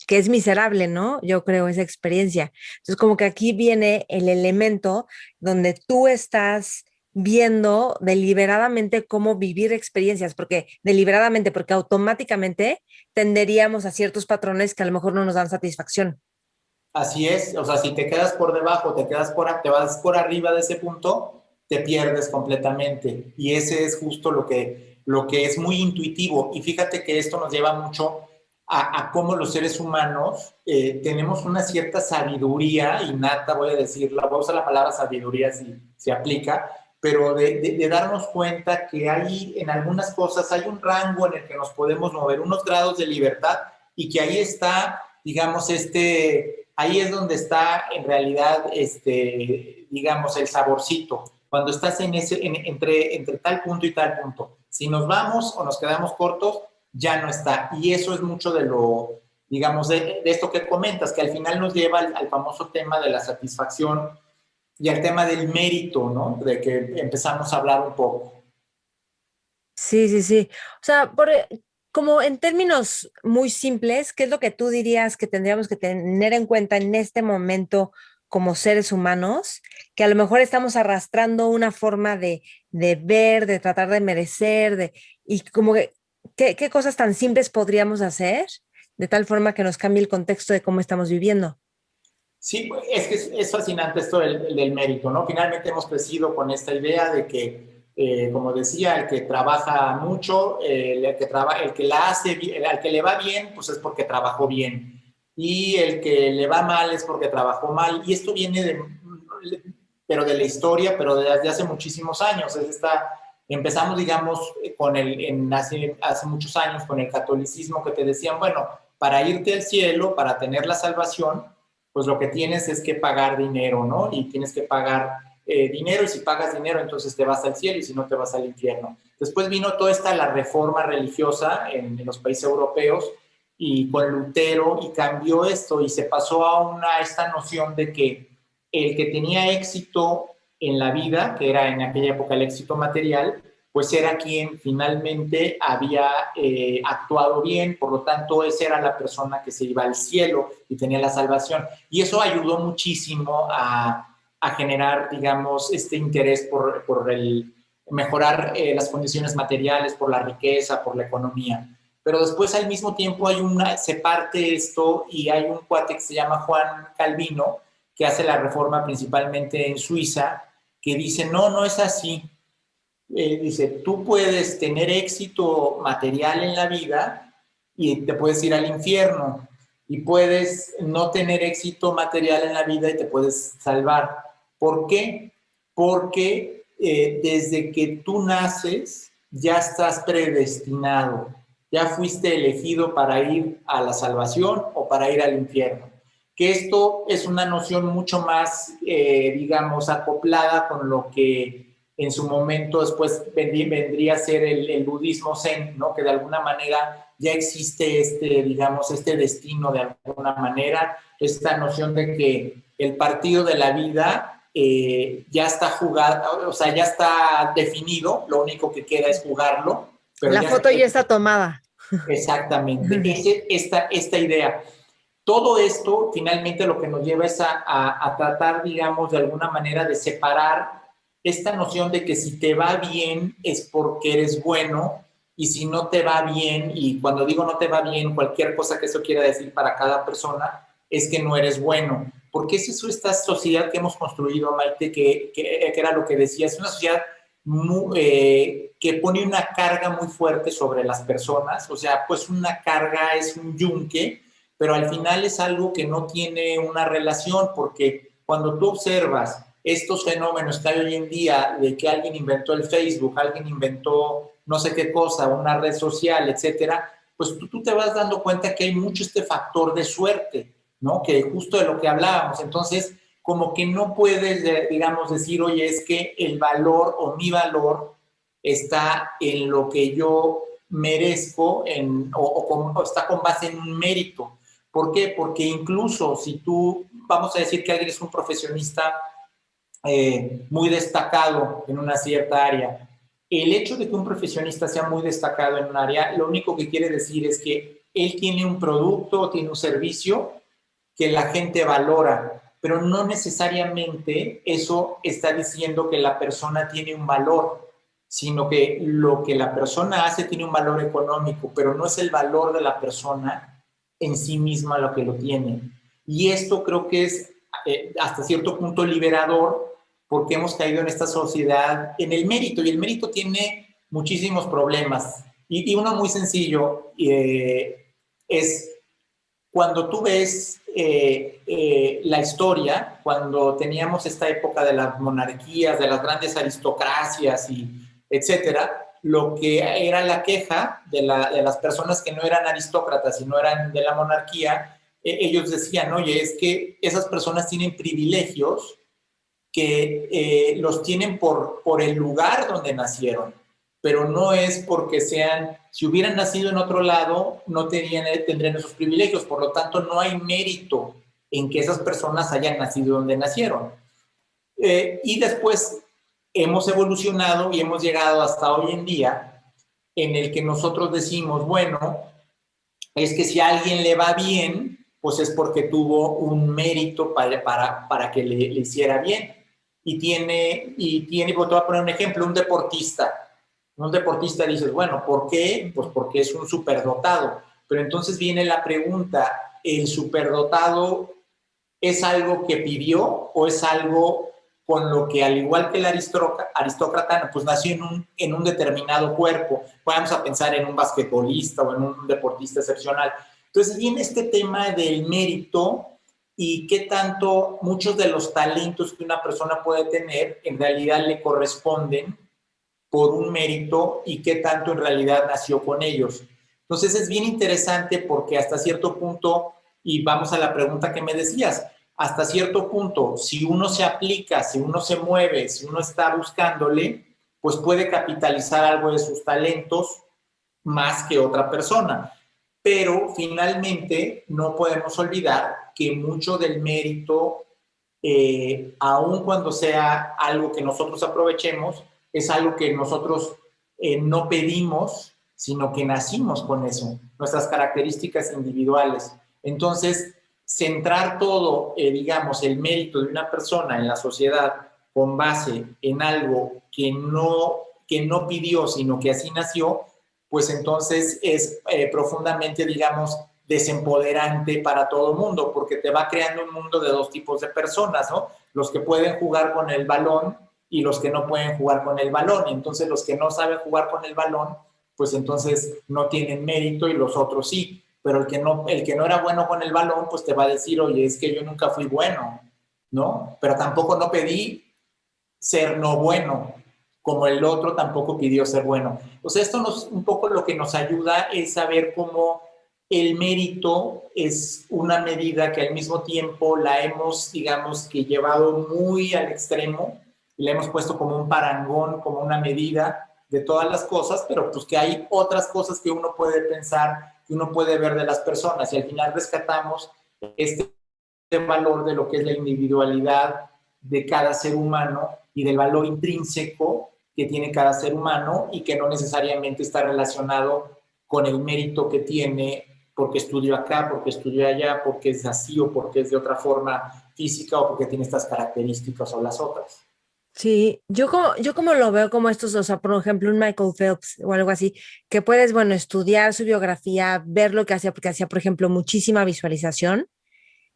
que es miserable, ¿no? Yo creo esa experiencia. Entonces, como que aquí viene el elemento donde tú estás viendo deliberadamente cómo vivir experiencias, porque deliberadamente, porque automáticamente tenderíamos a ciertos patrones que a lo mejor no nos dan satisfacción. Así es, o sea, si te quedas por debajo, te vas por arriba de ese punto, te pierdes completamente. Y ese es justo lo que es muy intuitivo. Y fíjate que esto nos lleva mucho a cómo los seres humanos tenemos una cierta sabiduría innata, voy a decirla, voy a usar la palabra sabiduría si se aplica, pero de darnos cuenta que hay en algunas cosas, hay un rango en el que nos podemos mover, unos grados de libertad, y que ahí está, digamos, ahí es donde está en realidad, digamos, el saborcito, cuando estás entre tal punto y tal punto. Si nos vamos o nos quedamos cortos, ya no está. Y eso es mucho de lo, digamos, de esto que comentas, que al final nos lleva al famoso tema de la satisfacción y al tema del mérito, ¿no? De que empezamos a hablar un poco. Sí, sí, sí. O sea, como en términos muy simples, ¿qué es lo que tú dirías que tendríamos que tener en cuenta en este momento como seres humanos? Que a lo mejor estamos arrastrando una forma de ver, de tratar de merecer, y como que, ¿qué cosas tan simples podríamos hacer de tal forma que nos cambie el contexto de cómo estamos viviendo? Sí, es que es fascinante esto del mérito, ¿no? Finalmente hemos crecido con esta idea de que, como decía, el que trabaja mucho, el que la hace, al que le va bien, pues es porque trabajó bien. Y el que le va mal es porque trabajó mal. Y esto viene pero de la historia, pero desde hace muchísimos años. Empezamos, digamos, hace muchos años con el catolicismo, que te decían, bueno, para irte al cielo, para tener la salvación, pues lo que tienes es que pagar dinero, ¿no? Y tienes que pagar dinero, y si pagas dinero, entonces te vas al cielo, y si no, te vas al infierno. Después vino toda la reforma religiosa en los países europeos, y con Lutero, y cambió esto, y se pasó a esta noción de que el que tenía éxito en la vida, que era en aquella época el éxito material, pues era quien finalmente había actuado bien, por lo tanto, esa era la persona que se iba al cielo y tenía la salvación. Y eso ayudó muchísimo a generar, digamos, este interés por el mejorar las condiciones materiales, por la riqueza, por la economía. Pero después, al mismo tiempo, se parte esto, y hay un cuate que se llama Juan Calvino, que hace la reforma principalmente en Suiza, que dice, no, no es así. Dice, tú puedes tener éxito material en la vida y te puedes ir al infierno, y puedes no tener éxito material en la vida y te puedes salvar. ¿Por qué? Porque desde que tú naces ya estás predestinado, ya fuiste elegido para ir a la salvación o para ir al infierno. Que esto es una noción mucho más, digamos, acoplada con lo que en su momento después vendría a ser el budismo zen, ¿no? Que de alguna manera ya existe digamos, este destino de alguna manera, esta noción de que el partido de la vida ya está jugado, o sea, ya está definido, lo único que queda es jugarlo. Pero La ya foto está, ya está tomada. exactamente, esta idea. Todo esto finalmente lo que nos lleva es a tratar, digamos, de alguna manera de separar esta noción de que si te va bien es porque eres bueno, y si no te va bien, y cuando digo no te va bien, cualquier cosa que eso quiera decir para cada persona, es que no eres bueno. Porque es eso, esta sociedad que hemos construido, Maite, que era lo que decía, es una sociedad que pone una carga muy fuerte sobre las personas, o sea, pues una carga es un yunque, pero al final es algo que no tiene una relación, porque cuando tú observas estos fenómenos que hay hoy en día, de que alguien inventó el Facebook, alguien inventó no sé qué cosa, una red social, etcétera, pues tú te vas dando cuenta que hay mucho este factor de suerte, ¿no? Que justo de lo que hablábamos. Entonces, como que no puedes, digamos, decir, oye, es que el valor o mi valor está en lo que yo merezco o está con base en un mérito. ¿Por qué? Porque incluso si tú, vamos a decir que alguien es un profesionista muy destacado en una cierta área, el hecho de que un profesionista sea muy destacado en un área, lo único que quiere decir es que él tiene un producto, tiene un servicio que la gente valora, pero no necesariamente eso está diciendo que la persona tiene un valor, sino que lo que la persona hace tiene un valor económico, pero no es el valor de la persona en sí misma lo que lo tiene. Y esto creo que es hasta cierto punto liberador, porque hemos caído en esta sociedad en el mérito, y el mérito tiene muchísimos problemas. Y uno muy sencillo es cuando tú ves la historia, cuando teníamos esta época de las monarquías, de las grandes aristocracias y etcétera, lo que era la queja de las personas que no eran aristócratas y no eran de la monarquía, ellos decían, oye, es que esas personas tienen privilegios que los tienen por el lugar donde nacieron, pero no es porque sean, si hubieran nacido en otro lado, no tendrían esos privilegios, por lo tanto no hay mérito en que esas personas hayan nacido donde nacieron. Y después hemos evolucionado y hemos llegado hasta hoy en día en el que nosotros decimos, bueno, es que si a alguien le va bien, pues es porque tuvo un mérito para que le hiciera bien. Pues te voy a poner un ejemplo, un deportista. Un deportista dices, bueno, ¿por qué? Pues porque es un superdotado. Pero entonces viene la pregunta, ¿el superdotado es algo que pidió o es algo con lo que, al igual que el aristócrata, pues nació en un determinado cuerpo? Vamos a pensar en un basquetbolista o en un deportista excepcional. Entonces viene este tema del mérito y qué tanto muchos de los talentos que una persona puede tener en realidad le corresponden por un mérito y qué tanto en realidad nació con ellos. Entonces es bien interesante porque hasta cierto punto, y vamos a la pregunta que me decías, hasta cierto punto, si uno se aplica, si uno se mueve, si uno está buscándole, pues puede capitalizar algo de sus talentos más que otra persona. Pero finalmente no podemos olvidar que mucho del mérito, aun cuando sea algo que nosotros aprovechemos, es algo que nosotros no pedimos, sino que nacimos con eso, nuestras características individuales. Entonces, centrar todo, digamos, el mérito de una persona en la sociedad con base en algo que no pidió, sino que así nació, pues entonces es profundamente, digamos, desempoderante para todo el mundo, porque te va creando un mundo de dos tipos de personas, ¿no? Los que pueden jugar con el balón y los que no pueden jugar con el balón. Y entonces los que no saben jugar con el balón, pues entonces no tienen mérito y los otros sí. Pero el que no era bueno con el balón, pues te va a decir, oye, es que yo nunca fui bueno, ¿no? Pero tampoco no pedí ser no bueno, como el otro tampoco pidió ser bueno. O sea, un poco lo que nos ayuda es saber cómo el mérito es una medida que al mismo tiempo la hemos, digamos, que llevado muy al extremo y la hemos puesto como un parangón, como una medida de todas las cosas, pero pues que hay otras cosas que uno puede pensar, que uno puede ver de las personas y al final rescatamos este valor de lo que es la individualidad de cada ser humano y del valor intrínseco que tiene cada ser humano y que no necesariamente está relacionado con el mérito que tiene porque estudió acá, porque estudió allá, porque es así o porque es de otra forma física o porque tiene estas características o las otras. Sí, yo como lo veo como estos, o sea, por ejemplo, un Michael Phelps o algo así, que puedes, bueno, estudiar su biografía, ver lo que hacía, porque hacía, por ejemplo, muchísima visualización.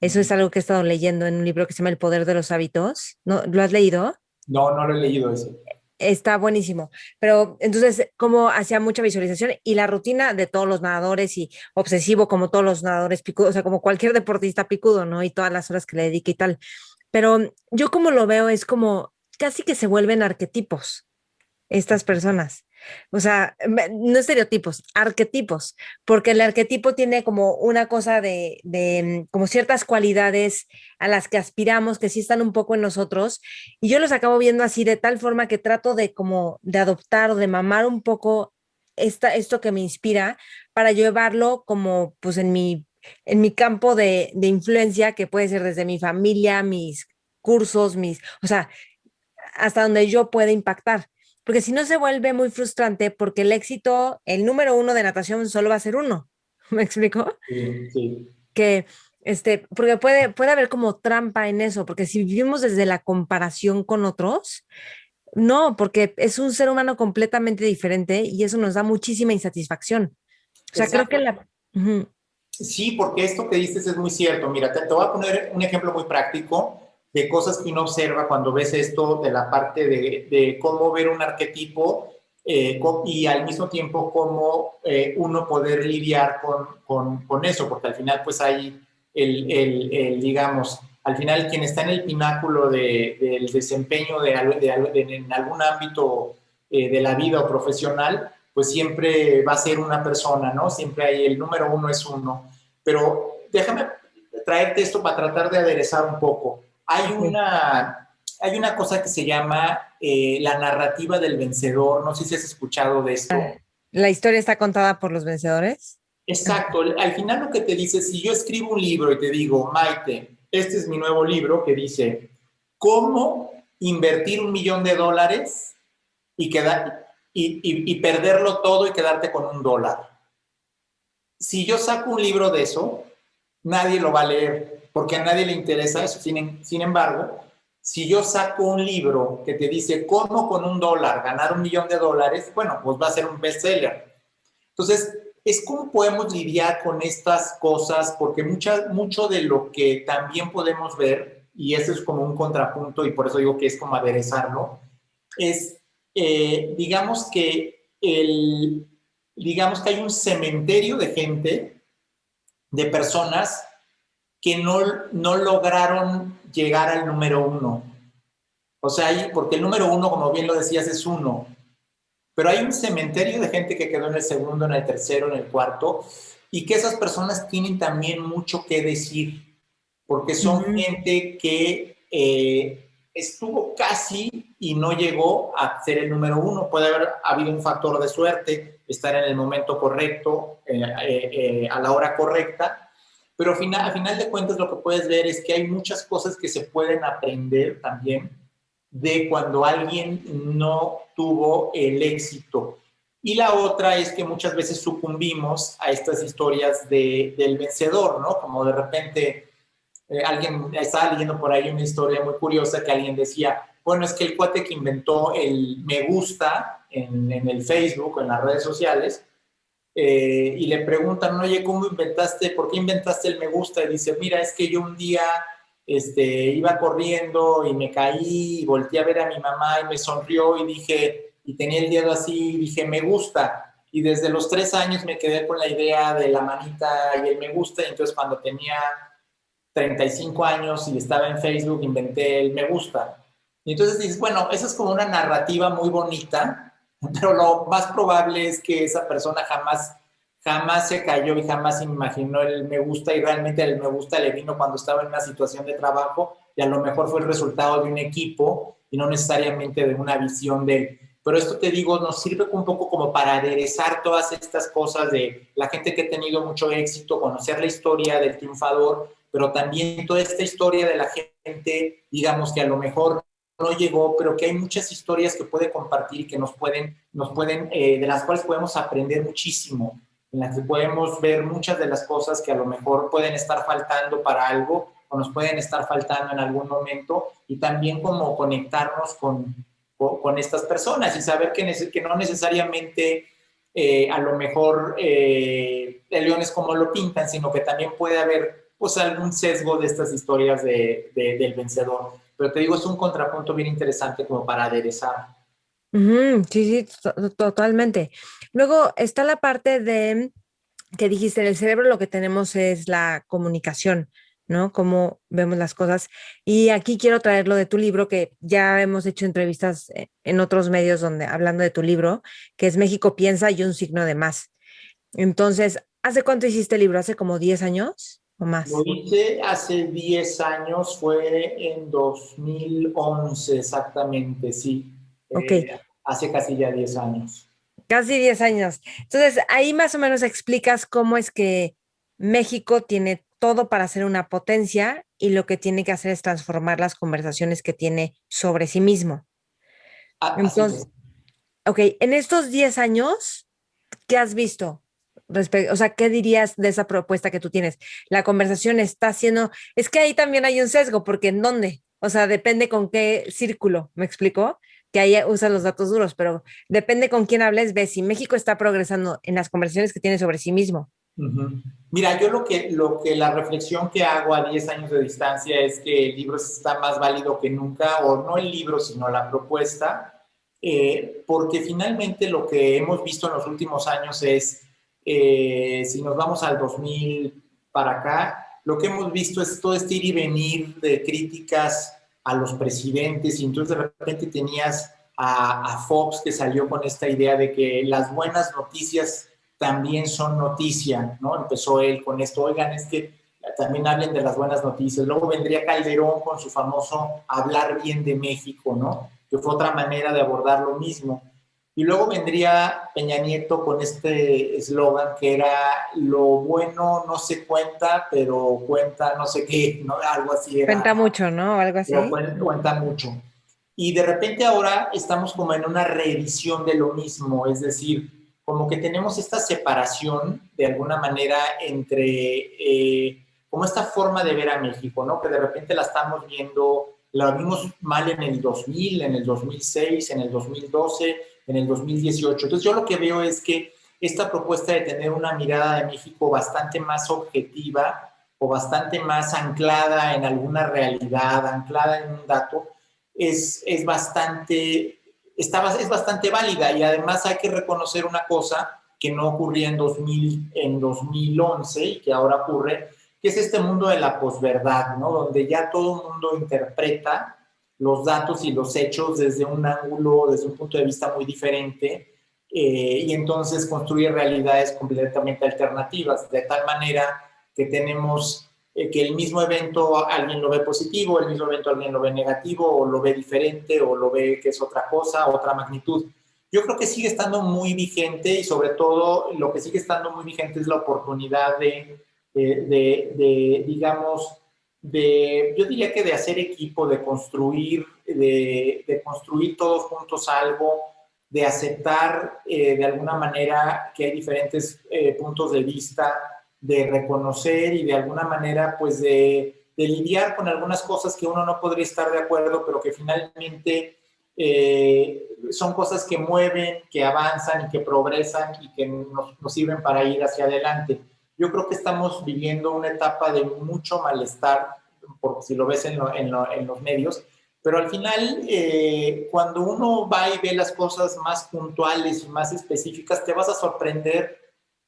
Eso es algo que he estado leyendo en un libro que se llama El poder de los hábitos. ¿No? ¿Lo has leído? No, no lo he leído ese. Está buenísimo. Pero entonces, como hacía mucha visualización y la rutina de todos los nadadores y obsesivo como todos los nadadores picudos, o sea, como cualquier deportista picudo, ¿no? Y todas las horas que le dedica y tal. Pero yo como lo veo es como casi que se vuelven arquetipos estas personas. O sea, no estereotipos, arquetipos, porque el arquetipo tiene como una cosa como ciertas cualidades a las que aspiramos, que sí están un poco en nosotros, y yo los acabo viendo así de tal forma que trato de como de adoptar o de mamar un poco esto que me inspira para llevarlo como pues en mi campo de influencia, que puede ser desde mi familia, mis cursos, o sea, hasta donde yo pueda impactar. Porque si no se vuelve muy frustrante porque el éxito, el número uno de natación solo va a ser uno. ¿Me explico? Sí, sí. Que, porque puede haber como trampa en eso, porque si vivimos desde la comparación con otros, no, porque es un ser humano completamente diferente y eso nos da muchísima insatisfacción. O sea, creo que Exacto. la... Ujú. Sí, porque esto que dices es muy cierto. Mira, te voy a poner un ejemplo muy práctico de cosas que uno observa cuando ves esto de la parte de cómo ver un arquetipo y al mismo tiempo cómo uno poder lidiar con eso, porque al final pues hay digamos, al final quien está en el pináculo del desempeño en algún ámbito de la vida o profesional, pues siempre va a ser una persona, ¿no? Siempre hay el número uno es uno. Pero déjame traerte esto para tratar de aderezar un poco. Ok. Hay una cosa que se llama la narrativa del vencedor. No sé si has escuchado de esto. La historia está contada por los vencedores. Exacto. Al final lo que te dice, si yo escribo un libro y te digo, Maite, este es mi nuevo libro que dice, ¿cómo invertir $1,000,000 y perderlo todo y quedarte con $1? Si yo saco un libro de eso, nadie lo va a leer, porque a nadie le interesa eso. Sin embargo, si yo saco un libro que te dice cómo con $1 ganar $1,000,000, bueno, pues va a ser un bestseller. Entonces, es cómo podemos lidiar con estas cosas, porque mucho de lo que también podemos ver, y eso es como un contrapunto, y por eso digo que es como aderezarlo, es, digamos digamos que hay un cementerio de gente, de personas que no lograron llegar al número uno. O sea, porque el número uno, como bien lo decías, es uno. Pero hay un cementerio de gente que quedó en el segundo, en el tercero, en el cuarto, y que esas personas tienen también mucho que decir, porque son Ujú. gente que estuvo casi y no llegó a ser el número uno. Puede haber habido un factor de suerte, estar en el momento correcto, a la hora correcta, pero a final de cuentas lo que puedes ver es que hay muchas cosas que se pueden aprender también de cuando alguien no tuvo el éxito. Y la otra es que muchas veces sucumbimos a estas historias del vencedor, ¿no? Como de repente alguien estaba leyendo por ahí una historia muy curiosa que alguien decía, bueno, es que el cuate que inventó el me gusta en el Facebook, en las redes sociales, y le preguntan, oye, ¿cómo inventaste, por qué inventaste el me gusta? Y dice, mira, es que yo un día iba corriendo y me caí y volteé a ver a mi mamá y me sonrió y dije, y tenía el dedo así y dije, me gusta. Y desde los 3 años me quedé con la idea de la manita y el me gusta, y entonces cuando tenía 35 años y estaba en Facebook, inventé el me gusta. Y entonces dices, bueno, esa es como una narrativa muy bonita, pero lo más probable es que esa persona jamás se cayó y jamás imaginó el me gusta, y realmente el me gusta le vino cuando estaba en una situación de trabajo y a lo mejor fue el resultado de un equipo y no necesariamente de una visión de él. Pero esto te digo, nos sirve un poco como para aderezar todas estas cosas de la gente que ha tenido mucho éxito, conocer la historia del triunfador, pero también toda esta historia de la gente, digamos, que a lo mejor no llegó, pero que hay muchas historias que puede compartir y que de las cuales podemos aprender muchísimo, en las que podemos ver muchas de las cosas que a lo mejor pueden estar faltando para algo o nos pueden estar faltando en algún momento, y también como conectarnos con estas personas y saber que no necesariamente a lo mejor el león es como lo pintan, sino que también puede haber pues algún sesgo de estas historias del vencedor. Pero te digo, es un contrapunto bien interesante como para aderezar. Ujú, sí, sí, totalmente. Luego está la parte de que dijiste, en el cerebro lo que tenemos es la comunicación, ¿no? Cómo vemos las cosas. Y aquí quiero traer lo de tu libro, que ya hemos hecho entrevistas en otros medios donde hablando de tu libro, que es México piensa y un signo de más. Entonces, ¿hace cuánto hiciste el libro? ¿Hace como 10 años o Lo más? hice hace 10 años, fue en 2011 exactamente, sí. Ok, Hace casi ya 10 años. casi 10 años. Entonces, ahí más o menos explicas cómo es que México tiene todo para ser una potencia y lo que tiene que hacer es transformar las conversaciones que tiene sobre sí mismo. Así es. Entonces, ok, en estos 10 años, ¿qué has visto? O sea, ¿qué dirías de esa propuesta que tú tienes? La conversación está haciendo, es que ahí también hay un sesgo, porque ¿en dónde? O sea, depende con qué círculo, ¿me explico? Que ahí usan los datos duros, pero depende con quién hables, ves si México está progresando en las conversaciones que tiene sobre sí mismo. Ujú. Mira, yo la reflexión que hago a 10 años de distancia es que el libro está más válido que nunca, o no el libro, sino la propuesta, porque finalmente lo que hemos visto en los últimos años es, si nos vamos al 2000 para acá, lo que hemos visto es todo este ir y venir de críticas a los presidentes, y entonces de repente tenías a Fox que salió con esta idea de que las buenas noticias también son noticia, ¿no? Empezó él con esto, oigan, es que también hablen de las buenas noticias. Luego vendría Calderón con su famoso hablar bien de México, ¿no? Que fue otra manera de abordar lo mismo. Y luego vendría Peña Nieto con este eslogan que era lo bueno no se cuenta, pero cuenta no sé qué, ¿no? Algo así era, Cuenta mucho, ¿no? O algo pero así. cuenta mucho. Y de repente ahora estamos como en una reedición de lo mismo, es decir, como que tenemos esta separación de alguna manera entre como esta forma de ver a México, ¿no? Que de repente la estamos viendo, la vimos mal en el 2000, en el 2006, en el 2012, en el 2018. Entonces yo lo que veo es que esta propuesta de tener una mirada de México bastante más objetiva o bastante más anclada en alguna realidad, anclada en un dato, es bastante, es bastante válida, y además hay que reconocer una cosa que no ocurría en 2011 y que ahora ocurre, que es este mundo de la posverdad, ¿no? Donde ya todo el mundo interpreta los datos y los hechos desde un ángulo, desde un punto de vista muy diferente, y entonces construye realidades completamente alternativas, de tal manera que tenemos que el mismo evento alguien lo ve positivo, el mismo evento alguien lo ve negativo, o lo ve diferente, o lo ve que es otra cosa, otra magnitud. Yo creo que sigue estando muy vigente, y sobre todo lo que sigue estando muy vigente es la oportunidad digamos, yo diría que de hacer equipo, de construir todos juntos algo, de aceptar de alguna manera que hay diferentes puntos de vista, de reconocer y de alguna manera pues de lidiar con algunas cosas que uno no podría estar de acuerdo, pero que finalmente son cosas que mueven, que avanzan y que progresan y que nos sirven para ir hacia adelante. Yo creo que estamos viviendo una etapa de mucho malestar, porque si lo ves en los medios, pero al final, cuando uno va y ve las cosas más puntuales y más específicas, te vas a sorprender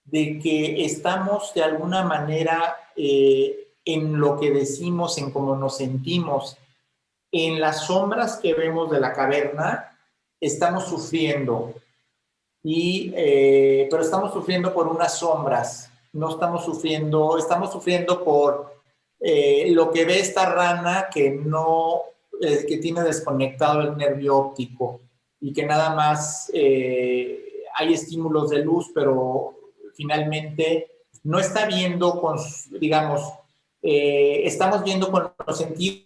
de que estamos de alguna manera en lo que decimos, en cómo nos sentimos, en las sombras que vemos de la caverna, estamos sufriendo, pero estamos sufriendo por unas sombras, no estamos sufriendo por lo que ve esta rana que no, que tiene desconectado el nervio óptico y que nada más hay estímulos de luz, pero finalmente no está viendo con, digamos, estamos viendo con los sentidos,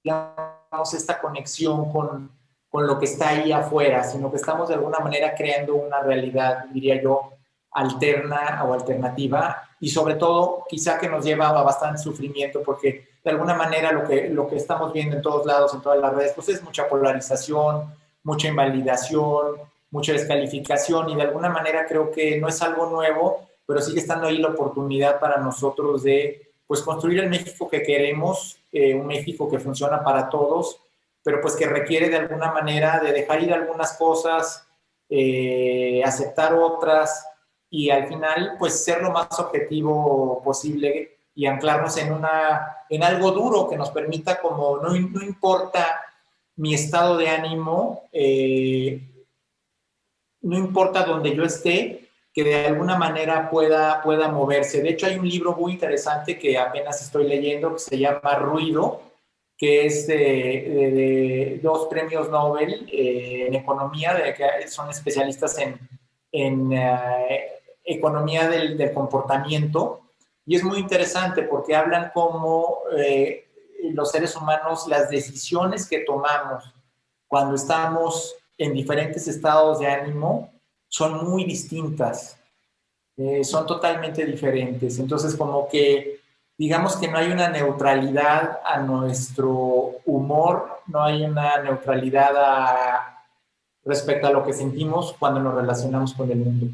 digamos, esta conexión con lo que está ahí afuera, sino que estamos de alguna manera creando una realidad, diría yo, alterna o alternativa, y sobre todo quizá que nos lleva a bastante sufrimiento, porque de alguna manera lo que estamos viendo en todos lados, en todas las redes, pues es mucha polarización, mucha invalidación, mucha descalificación, y de alguna manera creo que no es algo nuevo, pero sigue estando ahí la oportunidad para nosotros de pues construir el México que queremos, un México que funciona para todos, pero pues que requiere de alguna manera de dejar ir algunas cosas, aceptar otras, y al final pues ser lo más objetivo posible y anclarnos en algo duro que nos permita, como no importa mi estado de ánimo, no importa donde yo esté, que de alguna manera pueda moverse. De hecho, hay un libro muy interesante que apenas estoy leyendo que se llama Ruido, que es de dos premios Nobel en economía, que son especialistas en economía del comportamiento. Y es muy interesante porque hablan cómo los seres humanos, las decisiones que tomamos cuando estamos en diferentes estados de ánimo, son muy distintas, son totalmente diferentes. Entonces, como que digamos que no hay una neutralidad a nuestro humor, no hay una neutralidad respecto a lo que sentimos cuando nos relacionamos con el mundo.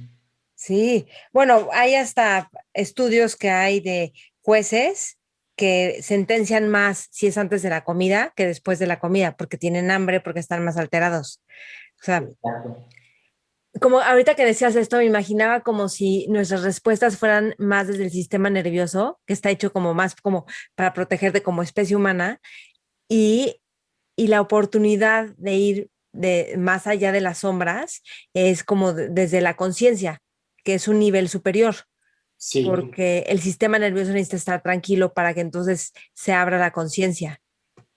Sí, bueno, hay hasta estudios que hay de jueces que sentencian más si es antes de la comida que después de la comida, porque tienen hambre, porque están más alterados. O sea, Exacto. como ahorita que decías esto, me imaginaba como si nuestras respuestas fueran más desde el sistema nervioso, que está hecho como más como para protegerte como especie humana, y, y la oportunidad de ir de más allá de las sombras es como desde la conciencia, que es un nivel superior, Sí, porque el sistema nervioso necesita estar tranquilo para que entonces se abra la conciencia.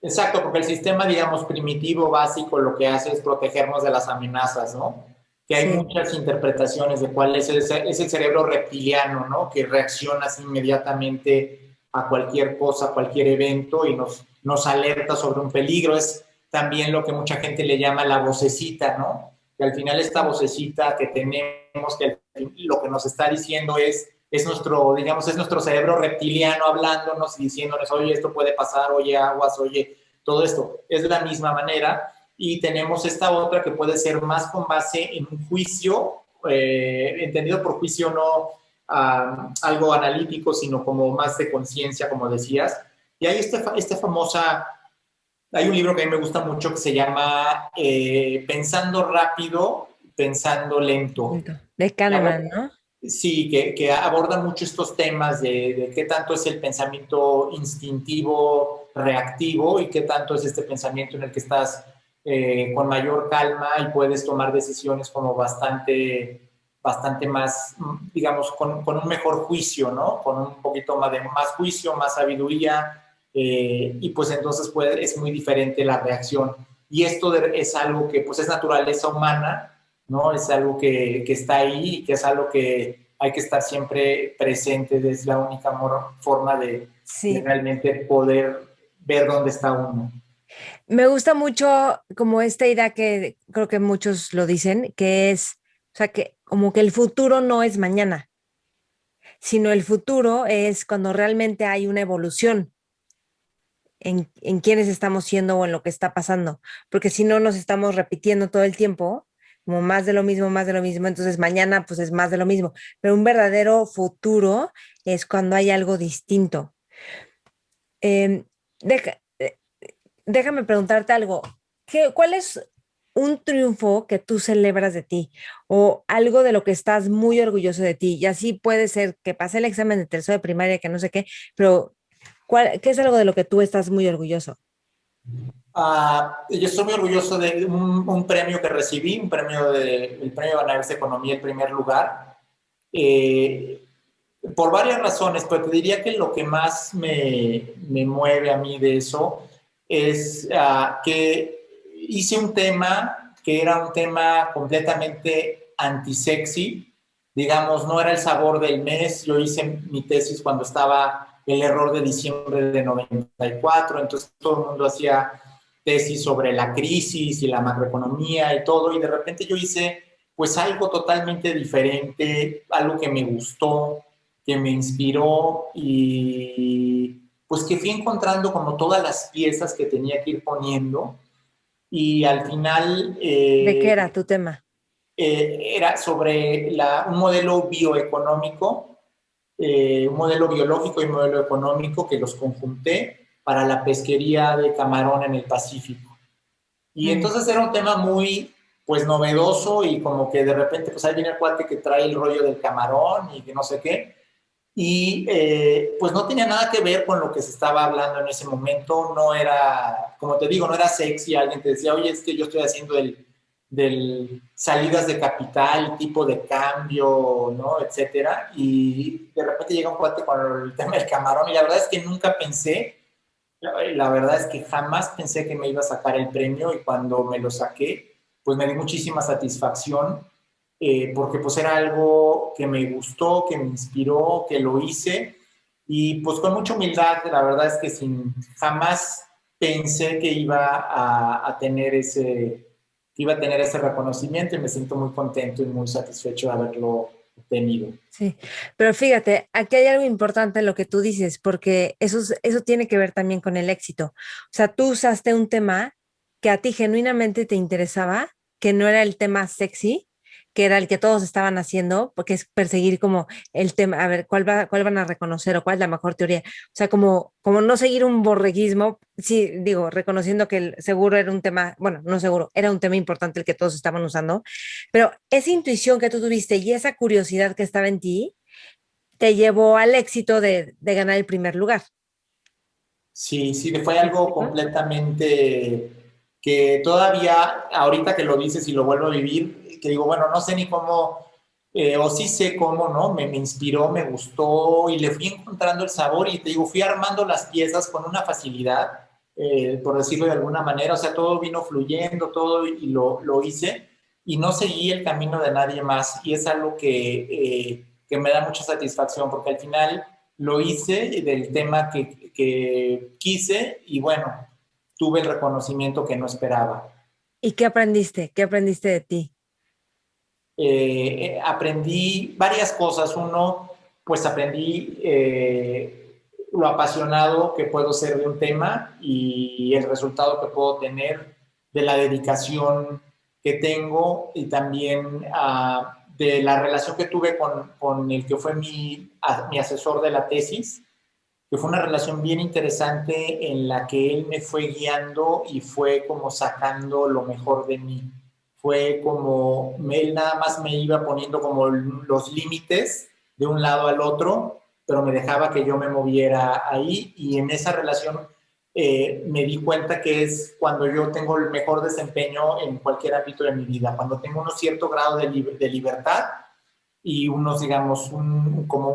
exacto, porque el sistema, digamos, primitivo, básico, lo que hace es protegernos de las amenazas, ¿no? Que hay Sí, muchas interpretaciones de cuál es el cerebro reptiliano, ¿no? Que reacciona así inmediatamente a cualquier cosa, a cualquier evento y nos alerta sobre un peligro. Es también lo que mucha gente le llama la vocecita, ¿no? Que al final esta vocecita que tenemos, que lo que nos está diciendo es nuestro, digamos, es nuestro cerebro reptiliano hablándonos y diciéndonos, oye, esto puede pasar, oye, aguas, oye, todo esto. Es de la misma manera. Y tenemos esta otra que puede ser más con base en un juicio, entendido por juicio no algo analítico, sino como más de conciencia, como decías. Y hay esta famosa, hay un libro que a mí me gusta mucho que se llama Pensando rápido, pensando lento. de Kahneman, ¿no? Sí, que aborda mucho estos temas de qué tanto es el pensamiento instintivo, reactivo y qué tanto es este pensamiento en el que estás con mayor calma y puedes tomar decisiones como bastante más, digamos, con un mejor juicio, ¿no? Con un poquito más de más juicio, más sabiduría y pues entonces es muy diferente la reacción. Y esto es algo que pues es naturaleza humana, ¿no? Es algo que está ahí y que es algo que hay que estar siempre presente, es la única forma de Sí, realmente poder ver dónde está uno. me gusta mucho como esta idea que creo que muchos lo dicen, que es, o sea, que como que el futuro no es mañana, sino el futuro es cuando realmente hay una evolución en quiénes estamos siendo o en lo que está pasando, porque si no nos estamos repitiendo todo el tiempo, como más de lo mismo, entonces mañana pues es más de lo mismo, pero un verdadero futuro es cuando hay algo distinto. Em, deja- eh, déjame preguntarte algo. ¿Cuál es un triunfo que tú celebras de ti o algo de lo que estás muy orgulloso de ti? Y así puede ser que pasé el examen de tercero de primaria, que no sé qué, pero ¿qué es algo de lo que tú estás muy orgulloso? Yo estoy muy orgulloso de un premio que recibí, el premio de Banamex de Economía, el primer lugar, eh, por varias razones, pero te diría que lo que más me mueve a mí de eso es que hice un tema que era un tema completamente antisexy, digamos, no era el sabor del mes. Yo hice mi tesis cuando estaba el error de diciembre de 94, entonces todo el mundo hacía tesis sobre la crisis y la macroeconomía y todo, y de repente yo hice pues algo totalmente diferente, algo que me gustó, que me inspiró y pues que fui encontrando como todas las piezas que tenía que ir poniendo y al final ¿De qué era tu tema? era sobre un modelo bioeconómico, un modelo biológico y un modelo económico que los conjunté para la pesquería de camarón en el Pacífico. Y Mm. entonces era un tema muy, pues, novedoso y como que de repente, pues, ahí viene el cuate que trae el rollo del camarón y que no sé qué. Y pues no tenía nada que ver con lo que se estaba hablando en ese momento, no era, como te digo, no era sexy, alguien te decía, oye, es que yo estoy haciendo del salidas de capital, tipo de cambio, ¿no? Etcétera. Y de repente llega un cuate con el tema del camarón y la verdad es que nunca pensé, la verdad es que jamás pensé que me iba a sacar el premio y cuando me lo saqué, pues me dio muchísima satisfacción porque pues era algo que me gustó, que me inspiró, que lo hice y pues con mucha humildad, la verdad es que jamás pensé que iba a tener que iba a tener ese reconocimiento y me siento muy contento y muy satisfecho de haberlo obtenido. Sí, pero fíjate, aquí hay algo importante en lo que tú dices, porque eso tiene que ver también con el éxito. O sea, tú usaste un tema que a ti genuinamente te interesaba, que no era el tema sexy, que era el que todos estaban haciendo, porque es perseguir como el tema, a ver, cuál van a reconocer o cuál es la mejor teoría. O sea, como no seguir un borreguismo, sí, digo, reconociendo que seguro era un tema, bueno, no seguro, era un tema importante el que todos estaban usando, pero esa intuición que tú tuviste y esa curiosidad que estaba en ti te llevó al éxito de ganar el primer lugar. Sí, sí, fue ¿Me algo explico? completamente que todavía, ahorita que lo dices y lo vuelvo a vivir, que digo, bueno, no sé ni cómo, o sí sé cómo, ¿no? Me inspiró, me gustó y le fui encontrando el sabor y te digo, fui armando las piezas con una facilidad, por decirlo de alguna manera, o sea, todo vino fluyendo, todo y lo hice y no seguí el camino de nadie más y es algo que me da mucha satisfacción porque al final lo hice del tema que quise y bueno, tuve el reconocimiento que no esperaba. ¿Y qué aprendiste? ¿Qué aprendiste de ti? Aprendí varias cosas. Uno, pues aprendí lo apasionado que puedo ser de un tema y el resultado que puedo tener de la dedicación que tengo y también de la relación que tuve con el que fue mi asesor de la tesis, que fue una relación bien interesante en la que él me fue guiando y fue como sacando lo mejor de mí. Fue como, él nada más me iba poniendo como los límites de un lado al otro, pero me dejaba que yo me moviera ahí y en esa relación me di cuenta que es cuando yo tengo el mejor desempeño en cualquier ámbito de mi vida, cuando tengo un cierto grado de libertad y unos, digamos, como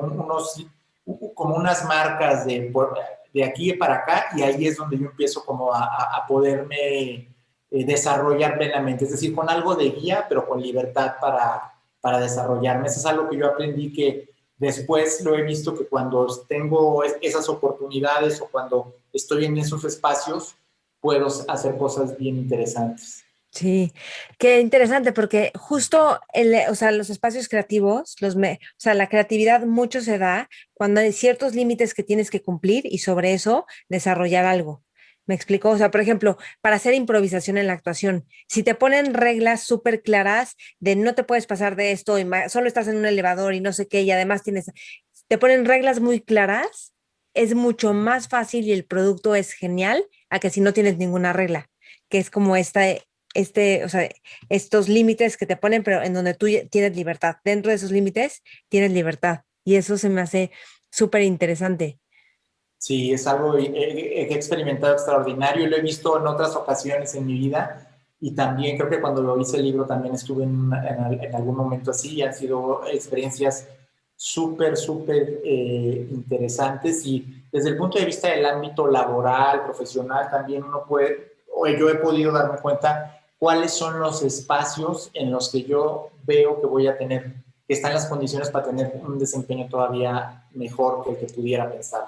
unas marcas de aquí para acá y ahí es donde yo empiezo como a poderme desarrollar plenamente, es decir, con algo de guía, pero con libertad para desarrollarme. Eso es algo que yo aprendí que después lo he visto que cuando tengo esas oportunidades o cuando estoy en esos espacios, puedo hacer cosas bien interesantes. Sí, qué interesante, porque justo o sea, los espacios creativos, o sea, la creatividad mucho se da cuando hay ciertos límites que tienes que cumplir y sobre eso desarrollar algo. ¿Me explico? O sea, por ejemplo, para hacer improvisación en la actuación, si te ponen reglas súper claras de no te puedes pasar de esto y solo estás en un elevador y no sé qué, y además te ponen reglas muy claras, es mucho más fácil y el producto es genial a que si no tienes ninguna regla, que es como o sea, estos límites que te ponen, pero en donde tú tienes libertad. Dentro de esos límites tienes libertad. Y eso se me hace súper interesante. Sí, es algo que he experimentado extraordinario y lo he visto en otras ocasiones en mi vida y también creo que cuando lo hice el libro también estuve en algún momento así y han sido experiencias súper, súper interesantes y desde el punto de vista del ámbito laboral, profesional, también uno puede, o yo he podido darme cuenta cuáles son los espacios en los que yo veo que voy a tener, que están las condiciones para tener un desempeño todavía mejor que el que pudiera pensar.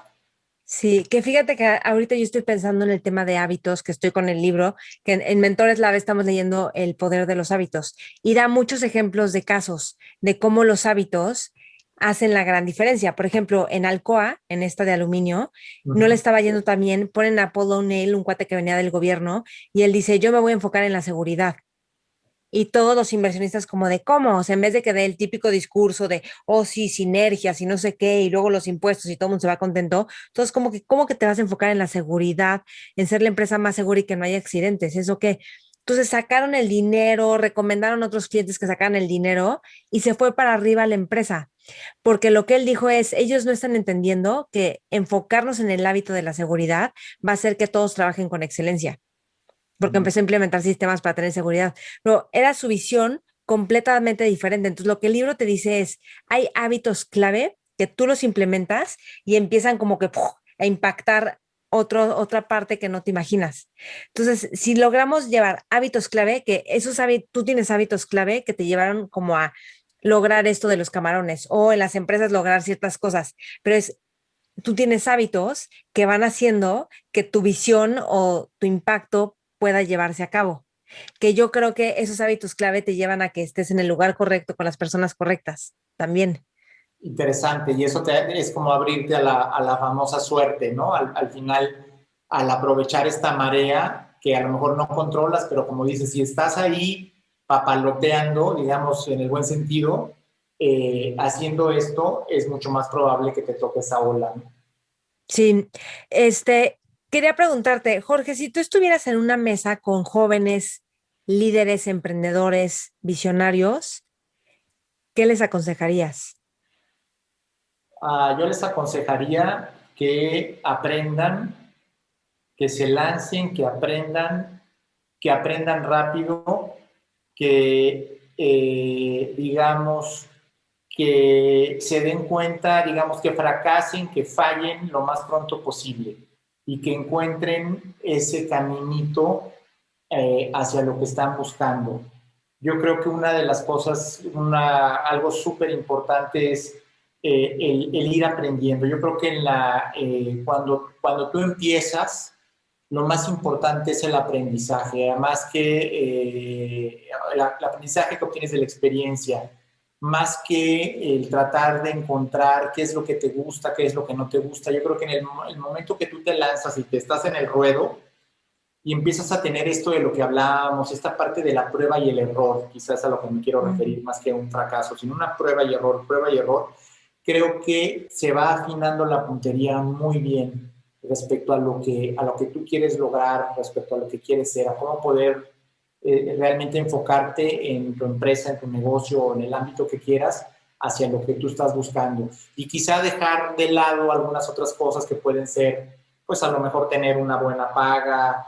Sí, que fíjate que ahorita yo estoy pensando en el tema de hábitos, que estoy con el libro, que en Mentores Lab estamos leyendo El poder de los hábitos y da muchos ejemplos de casos de cómo los hábitos hacen la gran diferencia. Por ejemplo, en Alcoa, en esta de aluminio, no le Uh-huh. estaba yendo tan bien, ponen a Paul O'Neill, un cuate que venía del gobierno, y él dice, yo me voy a enfocar en la seguridad. Y todos los inversionistas como de cómo, o sea, en vez de que dé el típico discurso de, oh sí, sinergias y no sé qué, y luego los impuestos y todo el mundo se va contento, entonces ¿cómo que te vas a enfocar en la seguridad, en ser la empresa más segura y que no haya accidentes? ¿Eso qué? Entonces sacaron el dinero, recomendaron a otros clientes que sacaran el dinero y se fue para arriba la empresa, porque lo que él dijo es, ellos no están entendiendo que enfocarnos en el hábito de la seguridad va a hacer que todos trabajen con excelencia porque Uh-huh. empezó a implementar sistemas para tener seguridad, pero era su visión completamente diferente. Entonces, lo que el libro te dice es, hay hábitos clave que tú los implementas y empiezan como que ¡puf! A impactar otra parte que no te imaginas. Entonces, si logramos llevar hábitos clave, que tú tienes hábitos clave que te llevaron como a lograr esto de los camarones o en las empresas lograr ciertas cosas, pero tú tienes hábitos que van haciendo que tu visión o tu impacto pueda llevarse a cabo. que yo creo que esos hábitos clave te llevan a que estés en el lugar correcto con las personas correctas también. Interesante, y eso es como abrirte a la famosa suerte, ¿no? Al final, al aprovechar esta marea que a lo mejor no controlas, pero como dices, si estás ahí papaloteando, digamos, en el buen sentido, haciendo esto, es mucho más probable que te toque esa ola, ¿no? Sí, quería preguntarte, Jorge, si tú estuvieras en una mesa con jóvenes líderes, emprendedores, visionarios, ¿qué les aconsejarías? Yo les aconsejaría que aprendan, que se lancen, que aprendan rápido, que digamos, que se den cuenta, digamos, que fracasen, que fallen lo más pronto posible y que encuentren ese caminito hacia lo que están buscando. Yo creo que una de las cosas, algo súper importante es el ir aprendiendo. Yo creo que cuando tú empiezas, lo más importante es el aprendizaje, además que el aprendizaje que obtienes de la experiencia, más que el tratar de encontrar qué es lo que te gusta, qué es lo que no te gusta. Yo creo que en el momento que tú te lanzas y te estás en el ruedo, y empiezas a tener esto de lo que hablábamos, esta parte de la prueba y el error, quizás a lo que me quiero referir más que a un fracaso, sino una prueba y error, creo que se va afinando la puntería muy bien respecto a lo que tú quieres lograr, respecto a lo que quieres ser, a cómo poder realmente enfocarte en tu empresa, en tu negocio o en el ámbito que quieras hacia lo que tú estás buscando. Y quizá dejar de lado algunas otras cosas que pueden ser, pues a lo mejor tener una buena paga,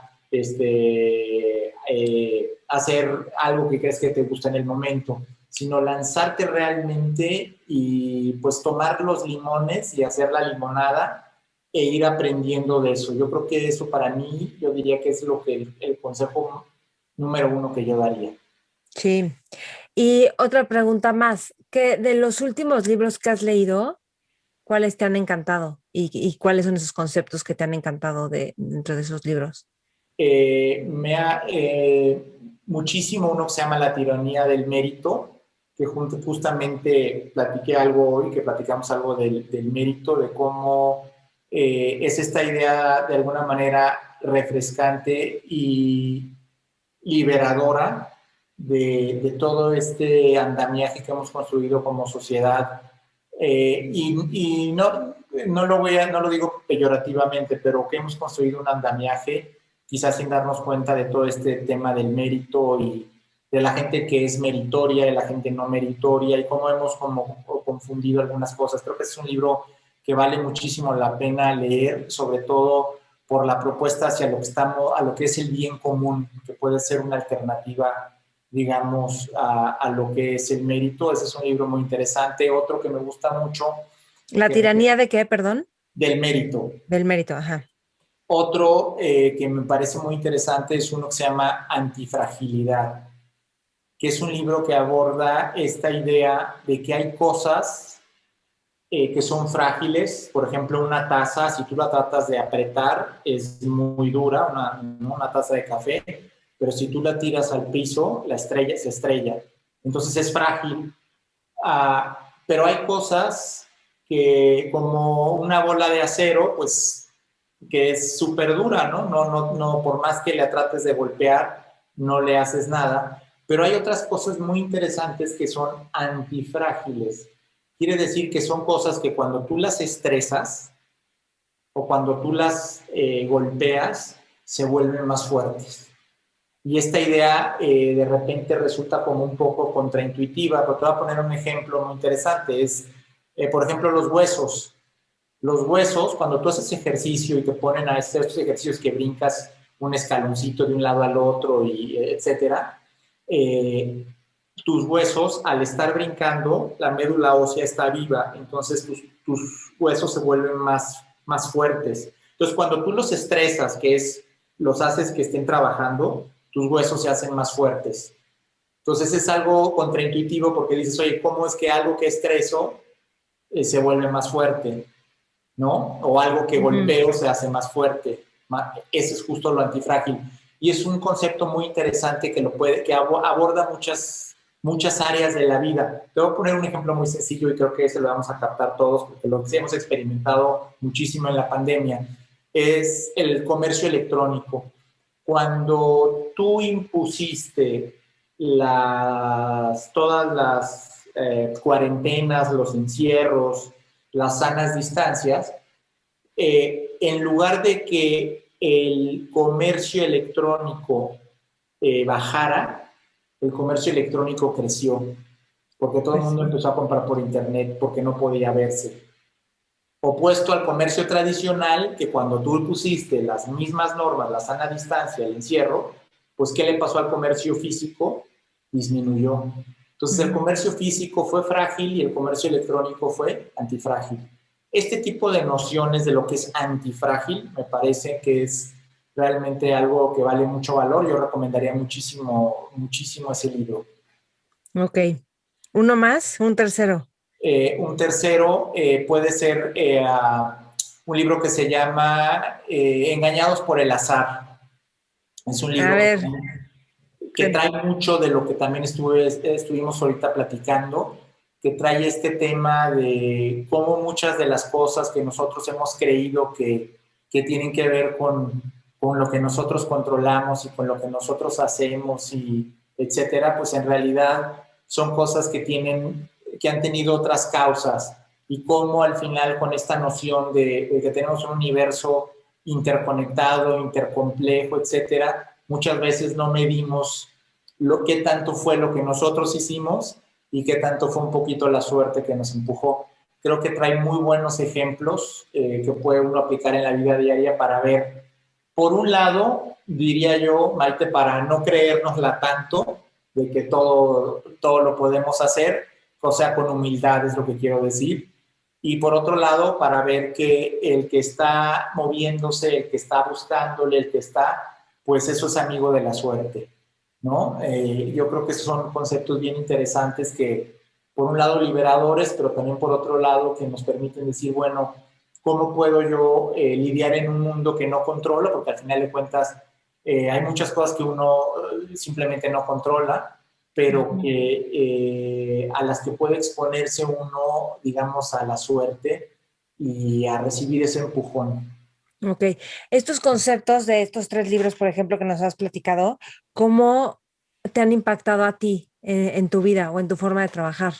hacer algo que crees que te gusta en el momento, sino lanzarte realmente y pues tomar los limones y hacer la limonada e ir aprendiendo de eso. Yo creo que eso para mí, yo diría que es lo que el consejo número uno que yo daría. Sí. Y otra pregunta más, que de los últimos libros que has leído, ¿cuáles te han encantado? Y cuáles son esos conceptos que te han encantado dentro de esos libros? Me ha muchísimo uno que se llama La tiranía del mérito, que justamente platiqué algo hoy, que platicamos algo del mérito, de cómo es esta idea de alguna manera refrescante y liberadora de todo este andamiaje que hemos construido como sociedad. Y no lo digo peyorativamente, pero que hemos construido un andamiaje, quizás sin darnos cuenta de todo este tema del mérito y de la gente que es meritoria, de la gente no meritoria y cómo hemos como confundido algunas cosas. Creo que es un libro que vale muchísimo la pena leer, sobre todo por la propuesta hacia lo que estamos, a lo que es el bien común, que puede ser una alternativa, digamos, a lo que es el mérito. Ese es un libro muy interesante. Otro que me gusta mucho, ¿La tiranía de qué, perdón? del mérito. Del mérito, ajá. Otro que me parece muy interesante es uno que se llama Antifragilidad, que es un libro que aborda esta idea de que hay cosas que son frágiles. Por ejemplo, una taza, si tú la tratas de apretar, es muy dura, una taza de café, pero si tú la tiras al piso, se estrella. Entonces es frágil. Pero hay cosas que, como una bola de acero, pues que es súper dura, ¿no? No, por más que la trates de golpear, no le haces nada. Pero hay otras cosas muy interesantes que son antifrágiles. Quiere decir que son cosas que cuando tú las estresas o cuando tú las golpeas, se vuelven más fuertes. Y esta idea de repente resulta como un poco contraintuitiva, pero te voy a poner un ejemplo muy interesante. Por ejemplo, los huesos. Los huesos, cuando tú haces ejercicio y te ponen a hacer estos ejercicios que brincas un escaloncito de un lado al otro, y etcétera, tus huesos, al estar brincando, la médula ósea está viva, entonces tus huesos se vuelven más fuertes. Entonces, cuando tú los estresas, los haces que estén trabajando, tus huesos se hacen más fuertes. Entonces, es algo contraintuitivo porque dices, oye, ¿cómo es que algo que estreso se vuelve más fuerte? ¿No? O algo que golpeo se hace más fuerte. Eso es justo lo antifrágil. y es un concepto muy interesante que aborda muchas áreas de la vida. Te voy a poner un ejemplo muy sencillo y creo que ese lo vamos a captar todos porque lo hemos experimentado muchísimo en la pandemia. Es el comercio electrónico. Cuando tú impusiste todas las cuarentenas, los encierros, las sanas distancias, en lugar de que el comercio electrónico bajara, el comercio electrónico creció, porque todo el mundo empezó a comprar por internet porque no podía verse. Opuesto al comercio tradicional, que cuando tú pusiste las mismas normas, la sana distancia, el encierro, pues ¿qué le pasó al comercio físico? Disminuyó. Entonces el comercio físico fue frágil y el comercio electrónico fue antifrágil. Este tipo de nociones de lo que es antifrágil me parece que es realmente algo que vale mucho valor. Yo recomendaría muchísimo ese libro. Ok. ¿Uno más? ¿Un tercero? Un tercero puede ser un libro que se llama Engañados por el azar. Es un libro que trae mucho de lo que también estuvimos ahorita platicando, que trae este tema de cómo muchas de las cosas que nosotros hemos creído que tienen que ver con lo que nosotros controlamos y con lo que nosotros hacemos y etcétera, pues en realidad son cosas que han tenido otras causas, y cómo al final con esta noción de que tenemos un universo interconectado, intercomplejo, etcétera, muchas veces no medimos qué tanto fue lo que nosotros hicimos y qué tanto fue un poquito la suerte que nos empujó. Creo que trae muy buenos ejemplos que puede uno aplicar en la vida diaria para ver, por un lado, diría yo, Maite, para no creérnosla tanto, de que todo lo podemos hacer, o sea, con humildad es lo que quiero decir. Y por otro lado, para ver que el que está moviéndose, el que está buscándole, pues eso es amigo de la suerte, ¿no? Yo creo que son conceptos bien interesantes que, por un lado, liberadores, pero también por otro lado, que nos permiten decir, bueno, ¿cómo puedo yo lidiar en un mundo que no controlo? Porque al final de cuentas hay muchas cosas que uno simplemente no controla, pero que a las que puede exponerse uno, digamos, a la suerte y a recibir ese empujón. Ok. Estos conceptos de estos 3 libros, por ejemplo, que nos has platicado, ¿cómo te han impactado a ti en tu vida o en tu forma de trabajar?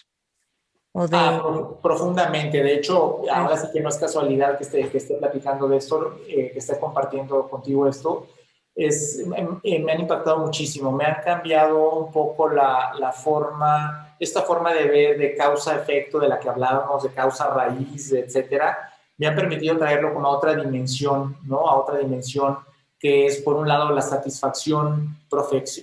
Profundamente. De hecho, ahora sí que no es casualidad que esté platicando de esto, que esté compartiendo contigo esto. Me han impactado muchísimo. Me han cambiado un poco esta forma de ver de causa-efecto de la que hablábamos, de causa-raíz, etcétera. Me han permitido traerlo como a otra dimensión, ¿no? A otra dimensión que es, por un lado, la satisfacción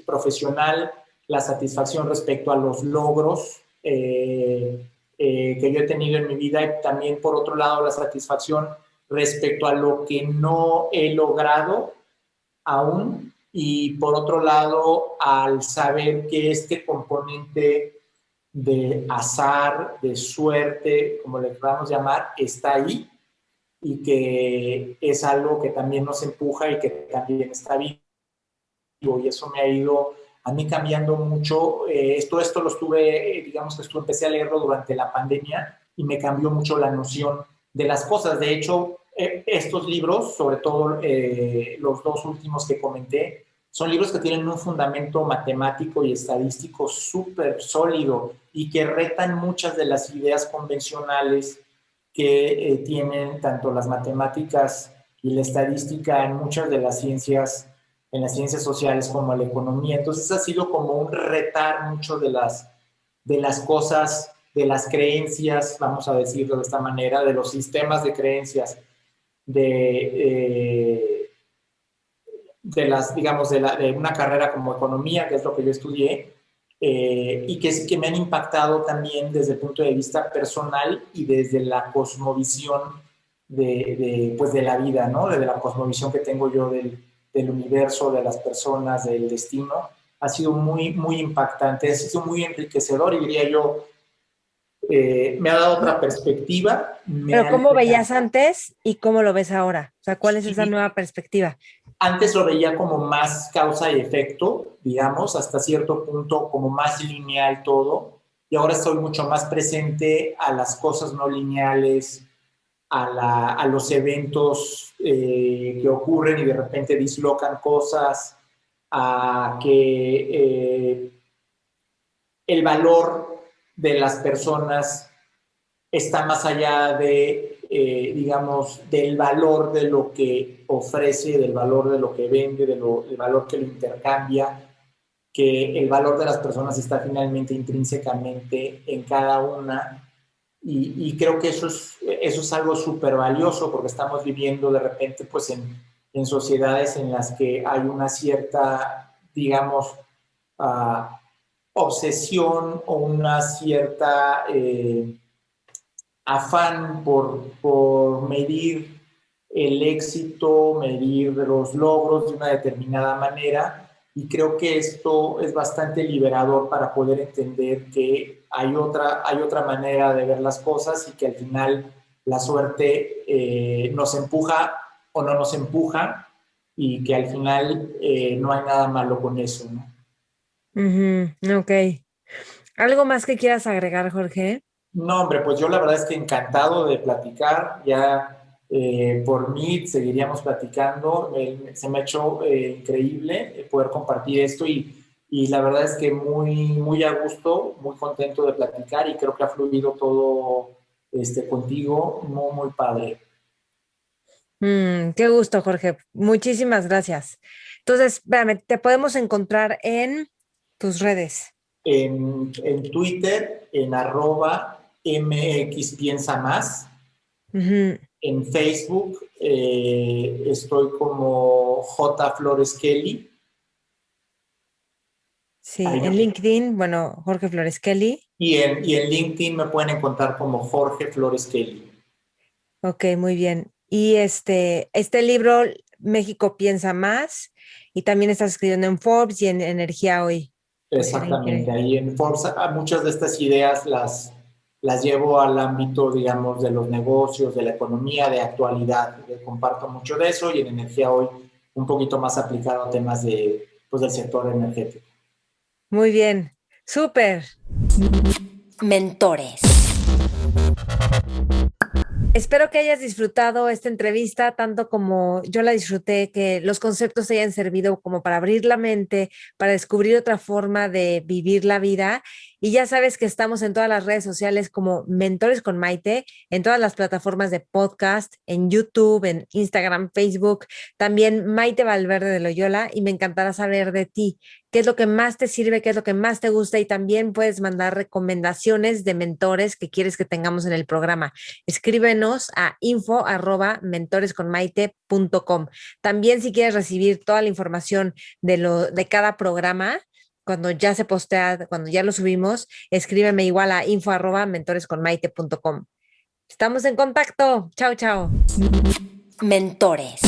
profesional, la satisfacción respecto a los logros que yo he tenido en mi vida, y también, por otro lado, la satisfacción respecto a lo que no he logrado aún, y por otro lado, al saber que este componente de azar, de suerte, como le queramos llamar, está ahí, y que es algo que también nos empuja y que también está vivo. Y eso me ha ido a mí cambiando mucho. Esto lo digamos que empecé a leerlo durante la pandemia y me cambió mucho la noción de las cosas. De hecho, estos libros, sobre todo los 2 últimos que comenté, son libros que tienen un fundamento matemático y estadístico súper sólido y que retan muchas de las ideas convencionales que tienen tanto las matemáticas y la estadística en muchas de las ciencias, en las ciencias sociales como la economía. Entonces ha sido como un retar mucho de las cosas, de las creencias, vamos a decirlo de esta manera, de los sistemas de creencias, de una carrera como economía, que es lo que yo estudié, y que me han impactado también desde el punto de vista personal y desde la cosmovisión pues de la vida, ¿no? Desde la cosmovisión que tengo yo del universo, de las personas, del destino. Ha sido muy, muy impactante, ha sido muy enriquecedor, y diría yo, me ha dado otra perspectiva. Pero ¿cómo veías antes y cómo lo ves ahora? O sea, ¿cuál es esa nueva perspectiva? antes lo veía como más causa y efecto, digamos, hasta cierto punto como más lineal todo, y ahora estoy mucho más presente a las cosas no lineales, a los eventos que ocurren y de repente dislocan cosas, a que el valor de las personas está más allá de, digamos, del valor de lo que ofrece, del valor de lo que vende, del valor que lo intercambia, que el valor de las personas está finalmente intrínsecamente en cada una. Y creo que eso es algo súper valioso porque estamos viviendo de repente pues en sociedades en las que hay una cierta, digamos, uh, obsesión o una cierta afán por medir el éxito, medir los logros de una determinada manera, y creo que esto es bastante liberador para poder entender que hay otra manera de ver las cosas y que al final la suerte nos empuja o no nos empuja, y que al final no hay nada malo con eso, ¿no? Ok. ¿Algo más que quieras agregar, Jorge? No, hombre, pues yo la verdad es que encantado de platicar. Ya por mí seguiríamos platicando. Se me ha hecho increíble poder compartir esto, y la verdad es que muy a gusto, muy contento de platicar, y creo que ha fluido todo contigo muy padre. Qué gusto, Jorge. Muchísimas gracias. Entonces, espérame, te podemos encontrar en tus redes. En Twitter, en @mxpiensamás. Ujú. En Facebook estoy como J. Flores Kelly. Sí, Ahí en LinkedIn, bueno, Jorge Flores Kelly. y en LinkedIn me pueden encontrar como Jorge Flores Kelly. Ok, muy bien. Y este libro, México piensa más, y también estás escribiendo en Forbes y en Energía Hoy. Pues si alguien Exactamente. quiere. Ahí en Forbes muchas de estas ideas las llevo al ámbito, digamos, de los negocios, de la economía, de actualidad. Comparto mucho de eso, y en Energía Hoy un poquito más aplicado a temas pues, del sector energético. Muy bien, súper. Mentores. Espero que hayas disfrutado esta entrevista tanto como yo la disfruté, que los conceptos te hayan servido como para abrir la mente, para descubrir otra forma de vivir la vida. Y ya sabes que estamos en todas las redes sociales como Mentores con Maite, en todas las plataformas de podcast, en YouTube, en Instagram, Facebook, también Maite Valverde de Loyola, y me encantará saber de ti. ¿Qué es lo que más te sirve? ¿Qué es lo que más te gusta? Y también puedes mandar recomendaciones de mentores que quieres que tengamos en el programa. Escríbenos a info@mentoresconmaite.com. También si quieres recibir toda la información de cada programa, cuando ya se postea, cuando ya lo subimos, escríbeme igual a info@mentoresconmaite.com. Estamos en contacto. Chao, chao. Mentores.